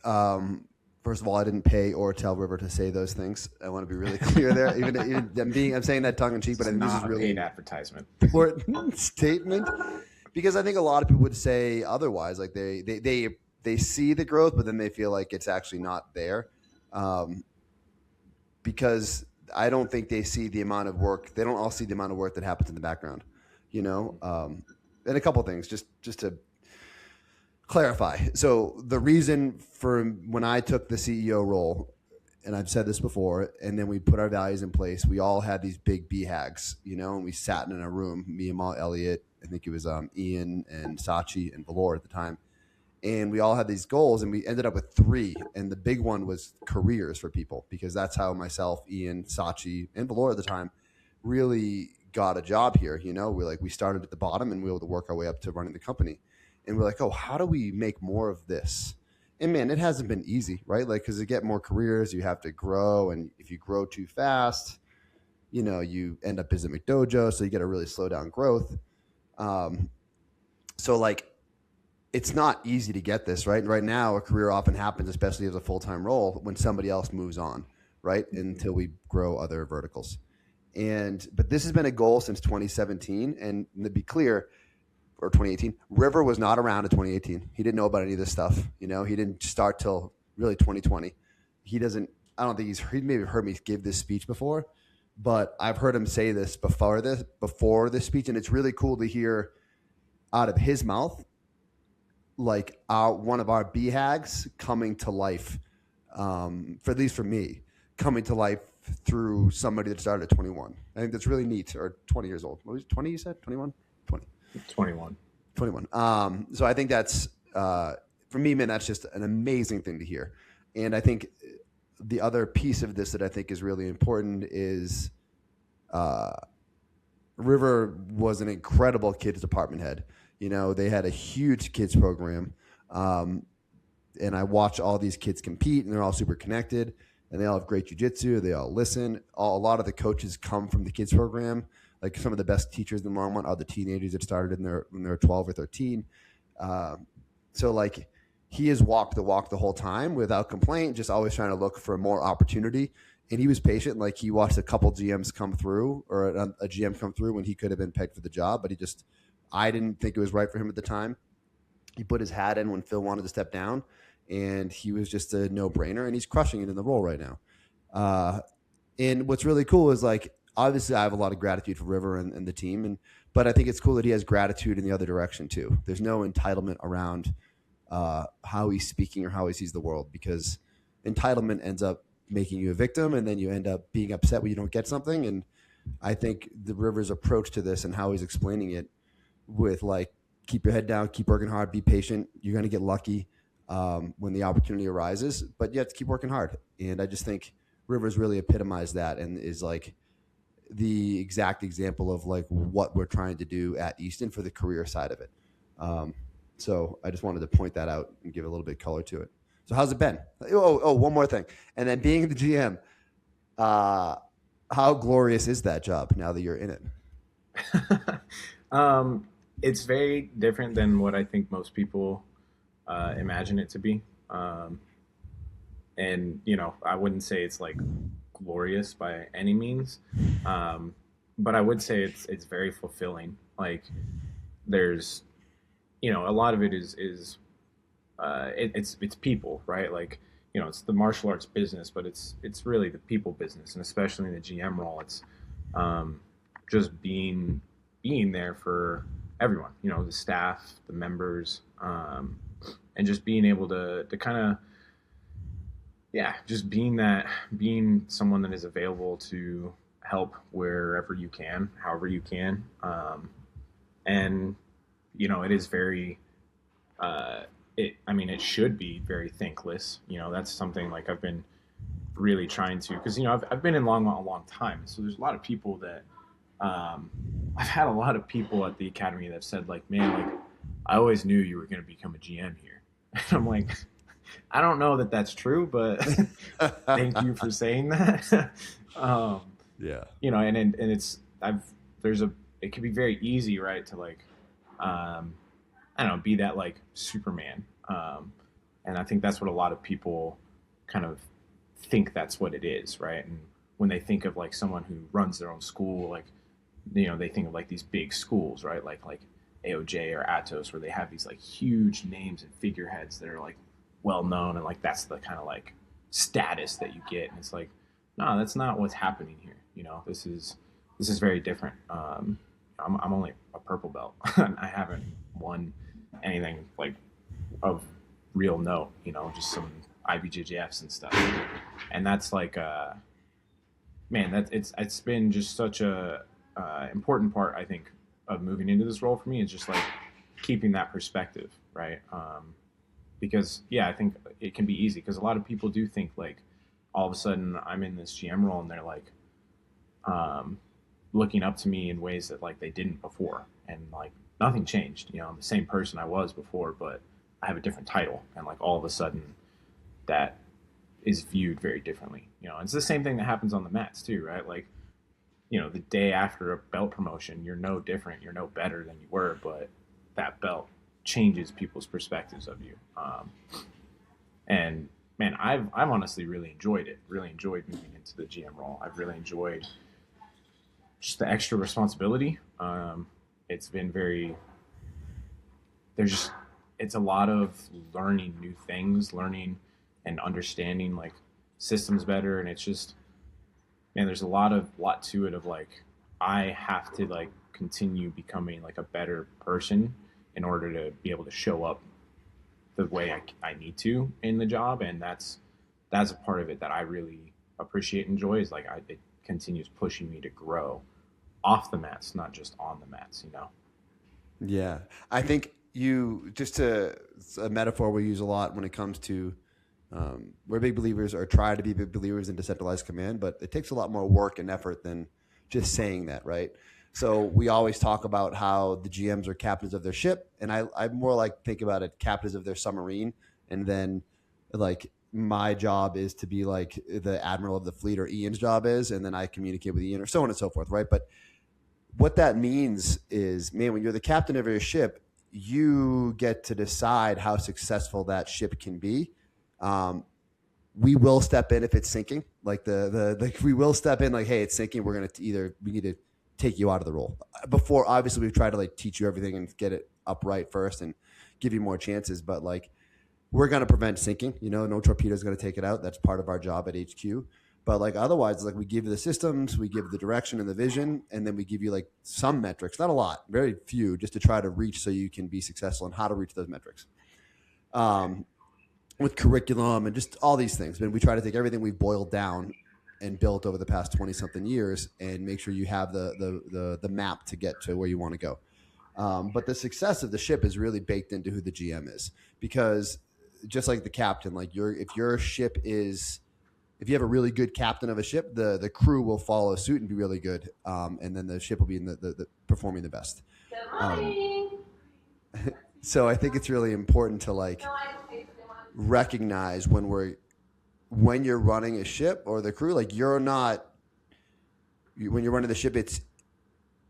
First of all, I didn't pay or tell River to say those things. I want to be really clear there. I'm saying that tongue in cheek, but I think this is really paid advertisement. Important statement, because I think a lot of people would say otherwise. Like they see the growth, but then they feel like it's actually not there, because I don't think they see the amount of work. They don't all see the amount of work that happens in the background, and a couple things just to clarify. So the reason for when I took the CEO role, and I've said this before, and then we put our values in place, we all had these big BHAGs, and we sat in a room, me, Amal, Elliot, I think it was Ian and Sachi and Valor at the time. And we all had these goals, and we ended up with 3. And the big one was careers for people, because that's how myself, Ian, Sachi, and Valor at the time really got a job here. We started at the bottom and we were able to work our way up to running the company. And we're like, oh, how do we make more of this? And man, it hasn't been easy, right? Like, because to get more careers, you have to grow. And if you grow too fast, you end up busy at Dojo. So you got to really slow down growth. So like, it's not easy to get this, right? Right now, a career often happens, especially as a full-time role, when somebody else moves on, right? Until we grow other verticals. But this has been a goal since 2017. And to be clear, or 2018, River was not around in 2018. He didn't know about any of this stuff. He didn't start till really 2020. I don't think he maybe heard me give this speech before, but I've heard him say this before this speech. And it's really cool to hear out of his mouth, like one of our BHAGs coming to life, at least for me, coming to life through somebody that started at 21. I think that's really neat, or 20 years old. What was it, 20 you said? 21? 20. 21. So I think that's, for me, man, that's just an amazing thing to hear. And I think the other piece of this that I think is really important is River was an incredible kids department head. They had a huge kids program. And I watch all these kids compete, and they're all super connected, and they all have great jiu-jitsu. They all listen. A lot of the coaches come from the kids program. Like, some of the best teachers in Longmont are the teenagers that started when they were 12 or 13. So like, he has walked the walk the whole time without complaint, just always trying to look for more opportunity. And he was patient. Like, he watched a couple GMs come through, or a GM come through when he could have been pegged for the job, but I didn't think it was right for him at the time. He put his hat in when Phil wanted to step down, and he was just a no-brainer, and he's crushing it in the role right now. And what's really cool is, like, obviously I have a lot of gratitude for River and the team, but I think it's cool that he has gratitude in the other direction too. There's no entitlement around how he's speaking or how he sees the world, because entitlement ends up making you a victim, and then you end up being upset when you don't get something. And I think the River's approach to this and how he's explaining it, with like, keep your head down, keep working hard, be patient. You're going to get lucky when the opportunity arises, but you have to keep working hard. And I just think River's really epitomized that, and is like the exact example of like what we're trying to do at Easton for the career side of it. So I just wanted to point that out and give a little bit of color to it. So how's it been? Oh, one more thing. And then being the GM, how glorious is that job now that you're in it? It's very different than what I think most people imagine it to be. And I wouldn't say it's like glorious by any means, but I would say it's very fulfilling. Like there's a lot of it it's people, right? Like it's the martial arts business, but it's really the people business, and especially in the GM role, it's just being there for everyone, the staff, the members, and just being able to kind of, yeah, just being someone that is available to help wherever you can, however you can. And it is very, it should be very thankless. That's something like I've been really trying to, because I've been in Longmont a long time, so there's a lot of people that I've had a lot of people at the academy that have said like, man, like I always knew you were going to become a GM here. And I'm like, I don't know that that's true, but thank you for saying that. Yeah. And it can be very easy, right, to like, I don't know, be that like Superman. And I think that's what a lot of people kind of think that's what it is, right? And when they think of like someone who runs their own school, like, they think of like these big schools, right? Like AOJ or Atos, where they have these like huge names and figureheads that are like well known, and like that's the kind of like status that you get. And it's like, no, that's not what's happening here. This is very different. I'm only a purple belt. I haven't won anything like of real note, just some IBJJFs and stuff. And that's like, man, it's been just such a important part, I think, of moving into this role for me, is just like keeping that perspective, right? Because I think it can be easy, because a lot of people do think like all of a sudden I'm in this GM role and they're like looking up to me in ways that like they didn't before, and like nothing changed. I'm the same person I was before, but I have a different title, and like all of a sudden that is viewed very differently. It's the same thing that happens on the mats too, right? Like the day after a belt promotion, you're no different, you're no better than you were, but that belt changes people's perspectives of you. And man, I've honestly really enjoyed it. Really enjoyed moving into the GM role. I've really enjoyed just the extra responsibility. It's been it's a lot of learning new things, learning and understanding like systems better. And it's just, man, there's a lot to it of like, I have to like continue becoming like a better person in order to be able to show up the way I need to in the job. And that's a part of it that I really appreciate and enjoy, is like it continues pushing me to grow off the mats, not just on the mats, Yeah. I think it's a metaphor we use a lot when it comes to, we're big believers, or try to be big believers in decentralized command, but it takes a lot more work and effort than just saying that, right? So we always talk about how the GMs are captains of their ship, and I more like think about it captains of their submarine, and then like my job is to be like the admiral of the fleet, or Ian's job is, and then I communicate with Ian, or so on and so forth, right? But what that means is, man, when you're the captain of your ship, you get to decide how successful that ship can be. We will step in if it's sinking. Like we will step in like, hey, it's sinking. We need to take you out of the role. Before, obviously, we've tried to like teach you everything and get it upright first and give you more chances. But like, we're going to prevent sinking. No torpedo is going to take it out. That's part of our job at HQ. But like otherwise, like we give you the systems, we give the direction and the vision, and then we give you like some metrics, not a lot, very few, just to try to reach so you can be successful and how to reach those metrics. With curriculum and just all these things. But we try to take everything we've boiled down and built over the past 20 something years and make sure you have the map to get to where you want to go. But the success of the ship is really baked into who the GM is, because just like the captain, like if you have a really good captain of a ship, the crew will follow suit and be really good. And then the ship will be in the performing the best. So I think it's really important to like recognize when you're running a ship or the crew, like when you're running the ship, it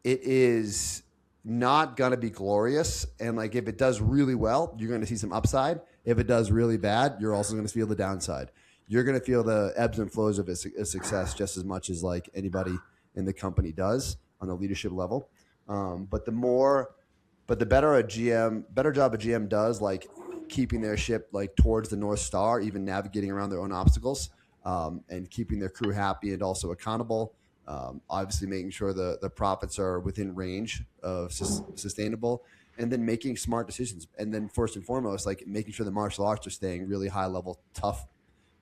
is not going to be glorious. And like, if it does really well, you're going to see some upside. If it does really bad, you're also going to feel the downside. You're going to feel the ebbs and flows of a success just as much as like anybody in the company does on the leadership level. But the better job a GM does, like keeping their ship like towards the North Star, even navigating around their own obstacles, and keeping their crew happy and also accountable. Obviously making sure the profits are within range of sustainable, and then making smart decisions. And then first and foremost, like making sure the martial arts are staying really high level, tough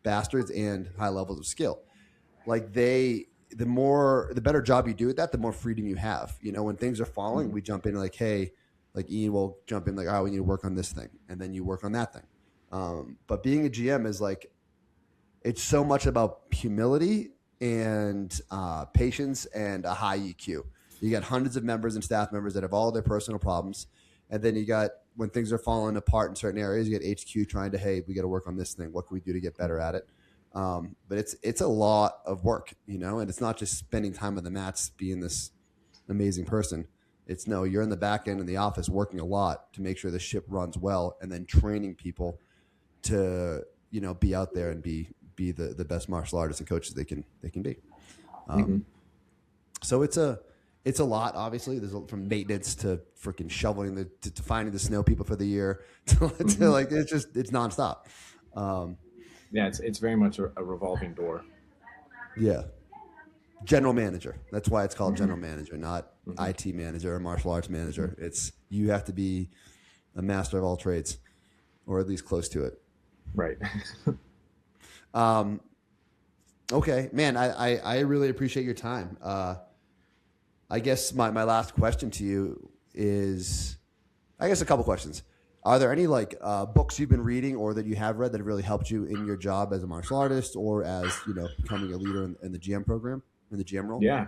bastards and high levels of skill. Like the better job you do at that, the more freedom you have. You know, when things are falling, we jump in like, hey, like Ian will jump in like, oh, we need to work on this thing. And then you work on that thing. But being a GM is like, it's so much about humility and patience and a high EQ. You got hundreds of members and staff members that have all their personal problems. And then you got, when things are falling apart in certain areas, you got HQ trying to, hey, we got to work on this thing. What can we do to get better at it? But it's a lot of work, you know, and it's not just spending time on the mats being this amazing person. It's no, you're in the back end in the office working a lot to make sure the ship runs well, and then training people to, you know, be out there and be the best martial artists and coaches they can be. So it's a lot, obviously. There's from maintenance to freaking shoveling to finding the snow people for the year to like, it's nonstop. Yeah, it's very much a revolving door. Yeah. General manager. That's why it's called general manager, not IT manager or martial arts manager. It's, you have to be a master of all trades, or at least close to it. Right. Okay, man, I really appreciate your time. I guess my last question to you is, I guess a couple questions. Are there any like books you've been reading or that you have read that have really helped you in your job as a martial artist or as, you know, becoming a leader in the GM program, in the GM role? Yeah.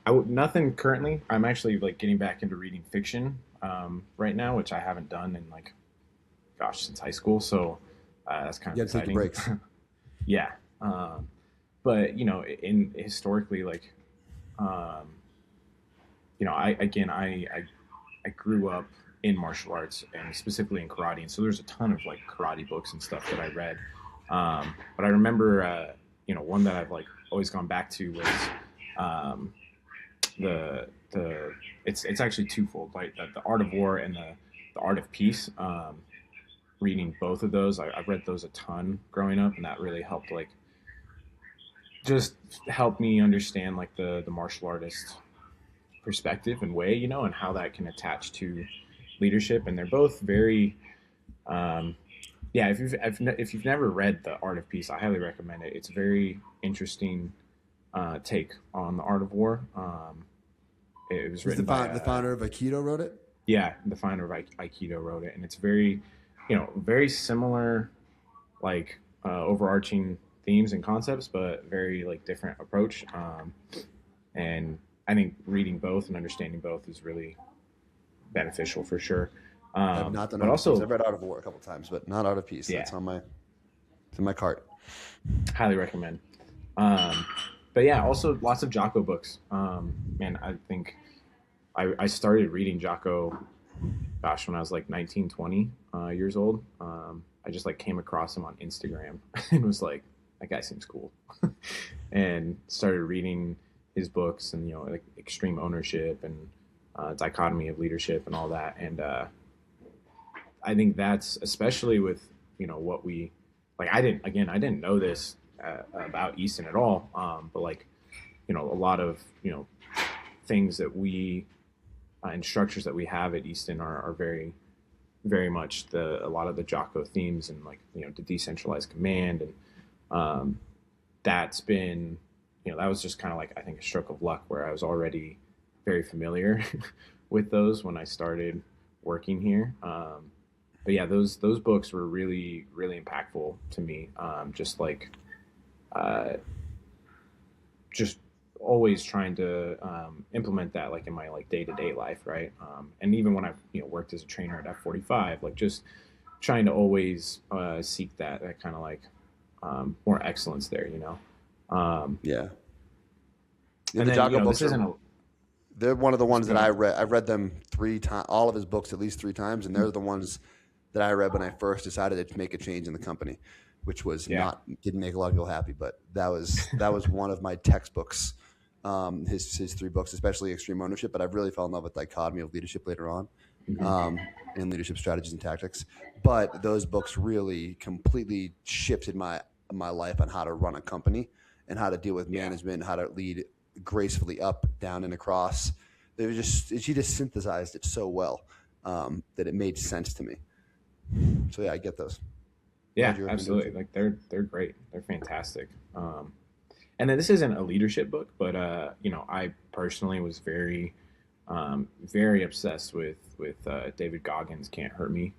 Nothing currently. I'm actually like getting back into reading fiction right now, which I haven't done in like, since high school. So that's kind of exciting. Take the breaks. Yeah. But you know, historically, like, you know, I grew up in martial arts and specifically in karate. And so there's a ton of like karate books and stuff that I read. But I remember, you know, one that I've like always gone back to was it's actually twofold, like the Art of War and the Art of Peace. Reading both of those, I read those a ton growing up, and that really helped, like, just help me understand like the martial artist perspective and way, you know, and how that can attach to leadership. And they're both very, if you've never read the Art of Peace, I highly recommend it. It's a very interesting take on the Art of War. It was written by the founder of Aikido wrote it. Yeah, the founder of Aikido wrote it, and it's very, you know, very similar, like overarching themes and concepts, but very like different approach. And I think reading both and understanding both is really beneficial for sure. I've not done Art of Peace. I've read Art of War a couple times, but not Art of Peace. Yeah. It's in my cart. Highly recommend. But yeah, also lots of Jocko books. Man, I think I started reading Jocko, when I was like 19, 20 years old. I just like came across him on Instagram and was like, that guy seems cool. And started reading his books and, you know, like Extreme Ownership and Dichotomy of Leadership and all that. And I think that's especially with, you know, what we, like, I didn't know this about Easton at all. But like, you know, a lot of, you know, things that we, and structures that we have at Easton are very, very much a lot of the Jocko themes, and like, you know, the decentralized command. And that's been, you know, that was just kind of like, I think, a stroke of luck where I was already very familiar with those when I started working here. But yeah, those books were really, really impactful to me. Just like, just always trying to implement that like in my like day-to-day life, right? And even when I, you know, worked as a trainer at F45, like just trying to always seek that kind of like more excellence there, you know. Yeah. And then, you know, this isn't They're one of the ones that I read. I've read them 3 times, all of his books at least 3 times, and they're the ones that I read when I first decided to make a change in the company, which was didn't make a lot of people happy, but that was one of my textbooks. His 3 books, especially Extreme Ownership, but I've really fell in love with Dichotomy of Leadership later on, and Leadership Strategies and Tactics. But those books really completely shifted my life on how to run a company and how to deal with management, how to lead gracefully up, down, and across. She just synthesized it so well that it made sense to me. So yeah, I get those. Yeah, absolutely. Like they're great. They're fantastic. And then this isn't a leadership book, but I personally was very obsessed with David Goggins' Can't Hurt Me.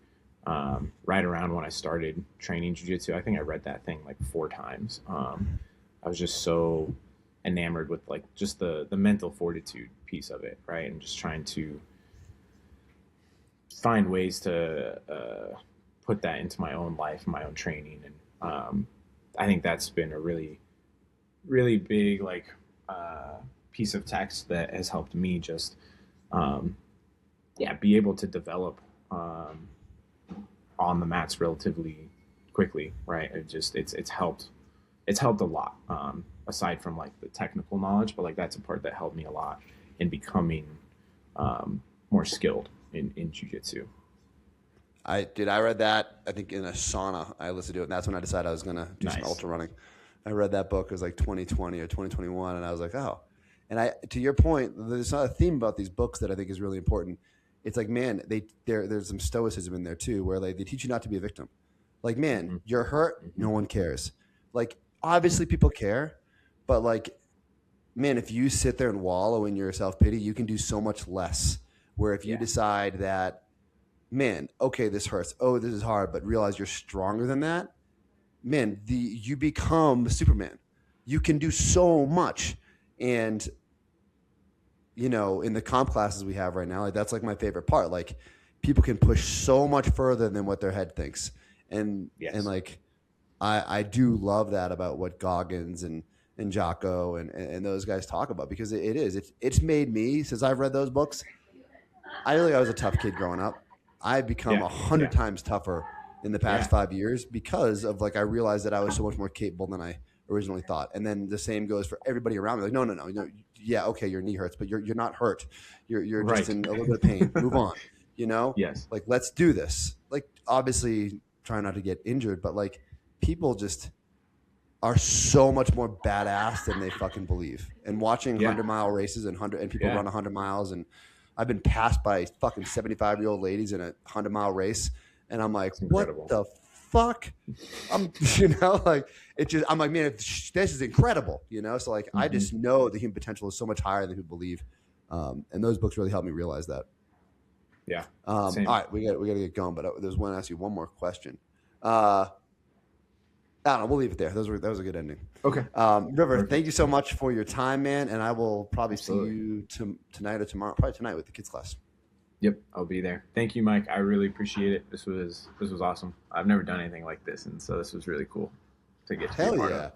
Right around when I started training jiu-jitsu, I think I read that thing like 4 times. I was just so enamored with like just the mental fortitude piece of it, right? And just trying to find ways to put that into my own life, my own training. And I think that's been a really, really big piece of text that has helped me just be able to develop on the mats relatively quickly, right? It's helped a lot, aside from like the technical knowledge, but like that's a part that helped me a lot in becoming more skilled in jiu-jitsu. I read that, I think in a sauna. I listened to it, and that's when I decided I was going to do some ultra running. I read that book. It was like 2020 or 2021, and I was like, oh. And to your point, there's a theme about these books that I think is really important. It's like, man, there's some stoicism in there too, where like they teach you not to be a victim. Like, man, you're hurt, no one cares. Like, obviously people care, but like, man, if you sit there and wallow in your self-pity, you can do so much less. Where if you decide that, man, okay, this hurts. Oh, this is hard, but realize you're stronger than that. Man, you become Superman. You can do so much. And, in the comp classes we have right now, like that's like my favorite part. Like people can push so much further than what their head thinks. And like, I do love that about what Goggins and Jocko and those guys talk about, because it's made me, since I've read those books, I feel like I was a tough kid growing up. I've become 100 times tougher in the past 5 years because of like I realized that I was so much more capable than I originally thought. And then the same goes for everybody around me. Like, no. Yeah, okay, your knee hurts, but you're not hurt. You're just in a little bit of pain. Move on. Yes. Like, let's do this. Like, obviously try not to get injured, but like people just are so much more badass than they fucking believe. And watching 100-mile races and people run 100 miles, and I've been passed by fucking 75-year-old ladies in a 100-mile race, and I'm like, what the fuck? I'm like, man, this is incredible, So like, I just know the human potential is so much higher than people believe, and those books really helped me realize that. Yeah. All right, we got to get going, but there's one to ask you one more question. I don't know. We'll leave it there. That was a good ending. Okay. River, thank you so much for your time, man. And I will probably see you tonight or tomorrow. Probably tonight with the kids class. Yep, I'll be there. Thank you, Mike. I really appreciate it. This was awesome. I've never done anything like this, and so this was really cool to get to be a part of.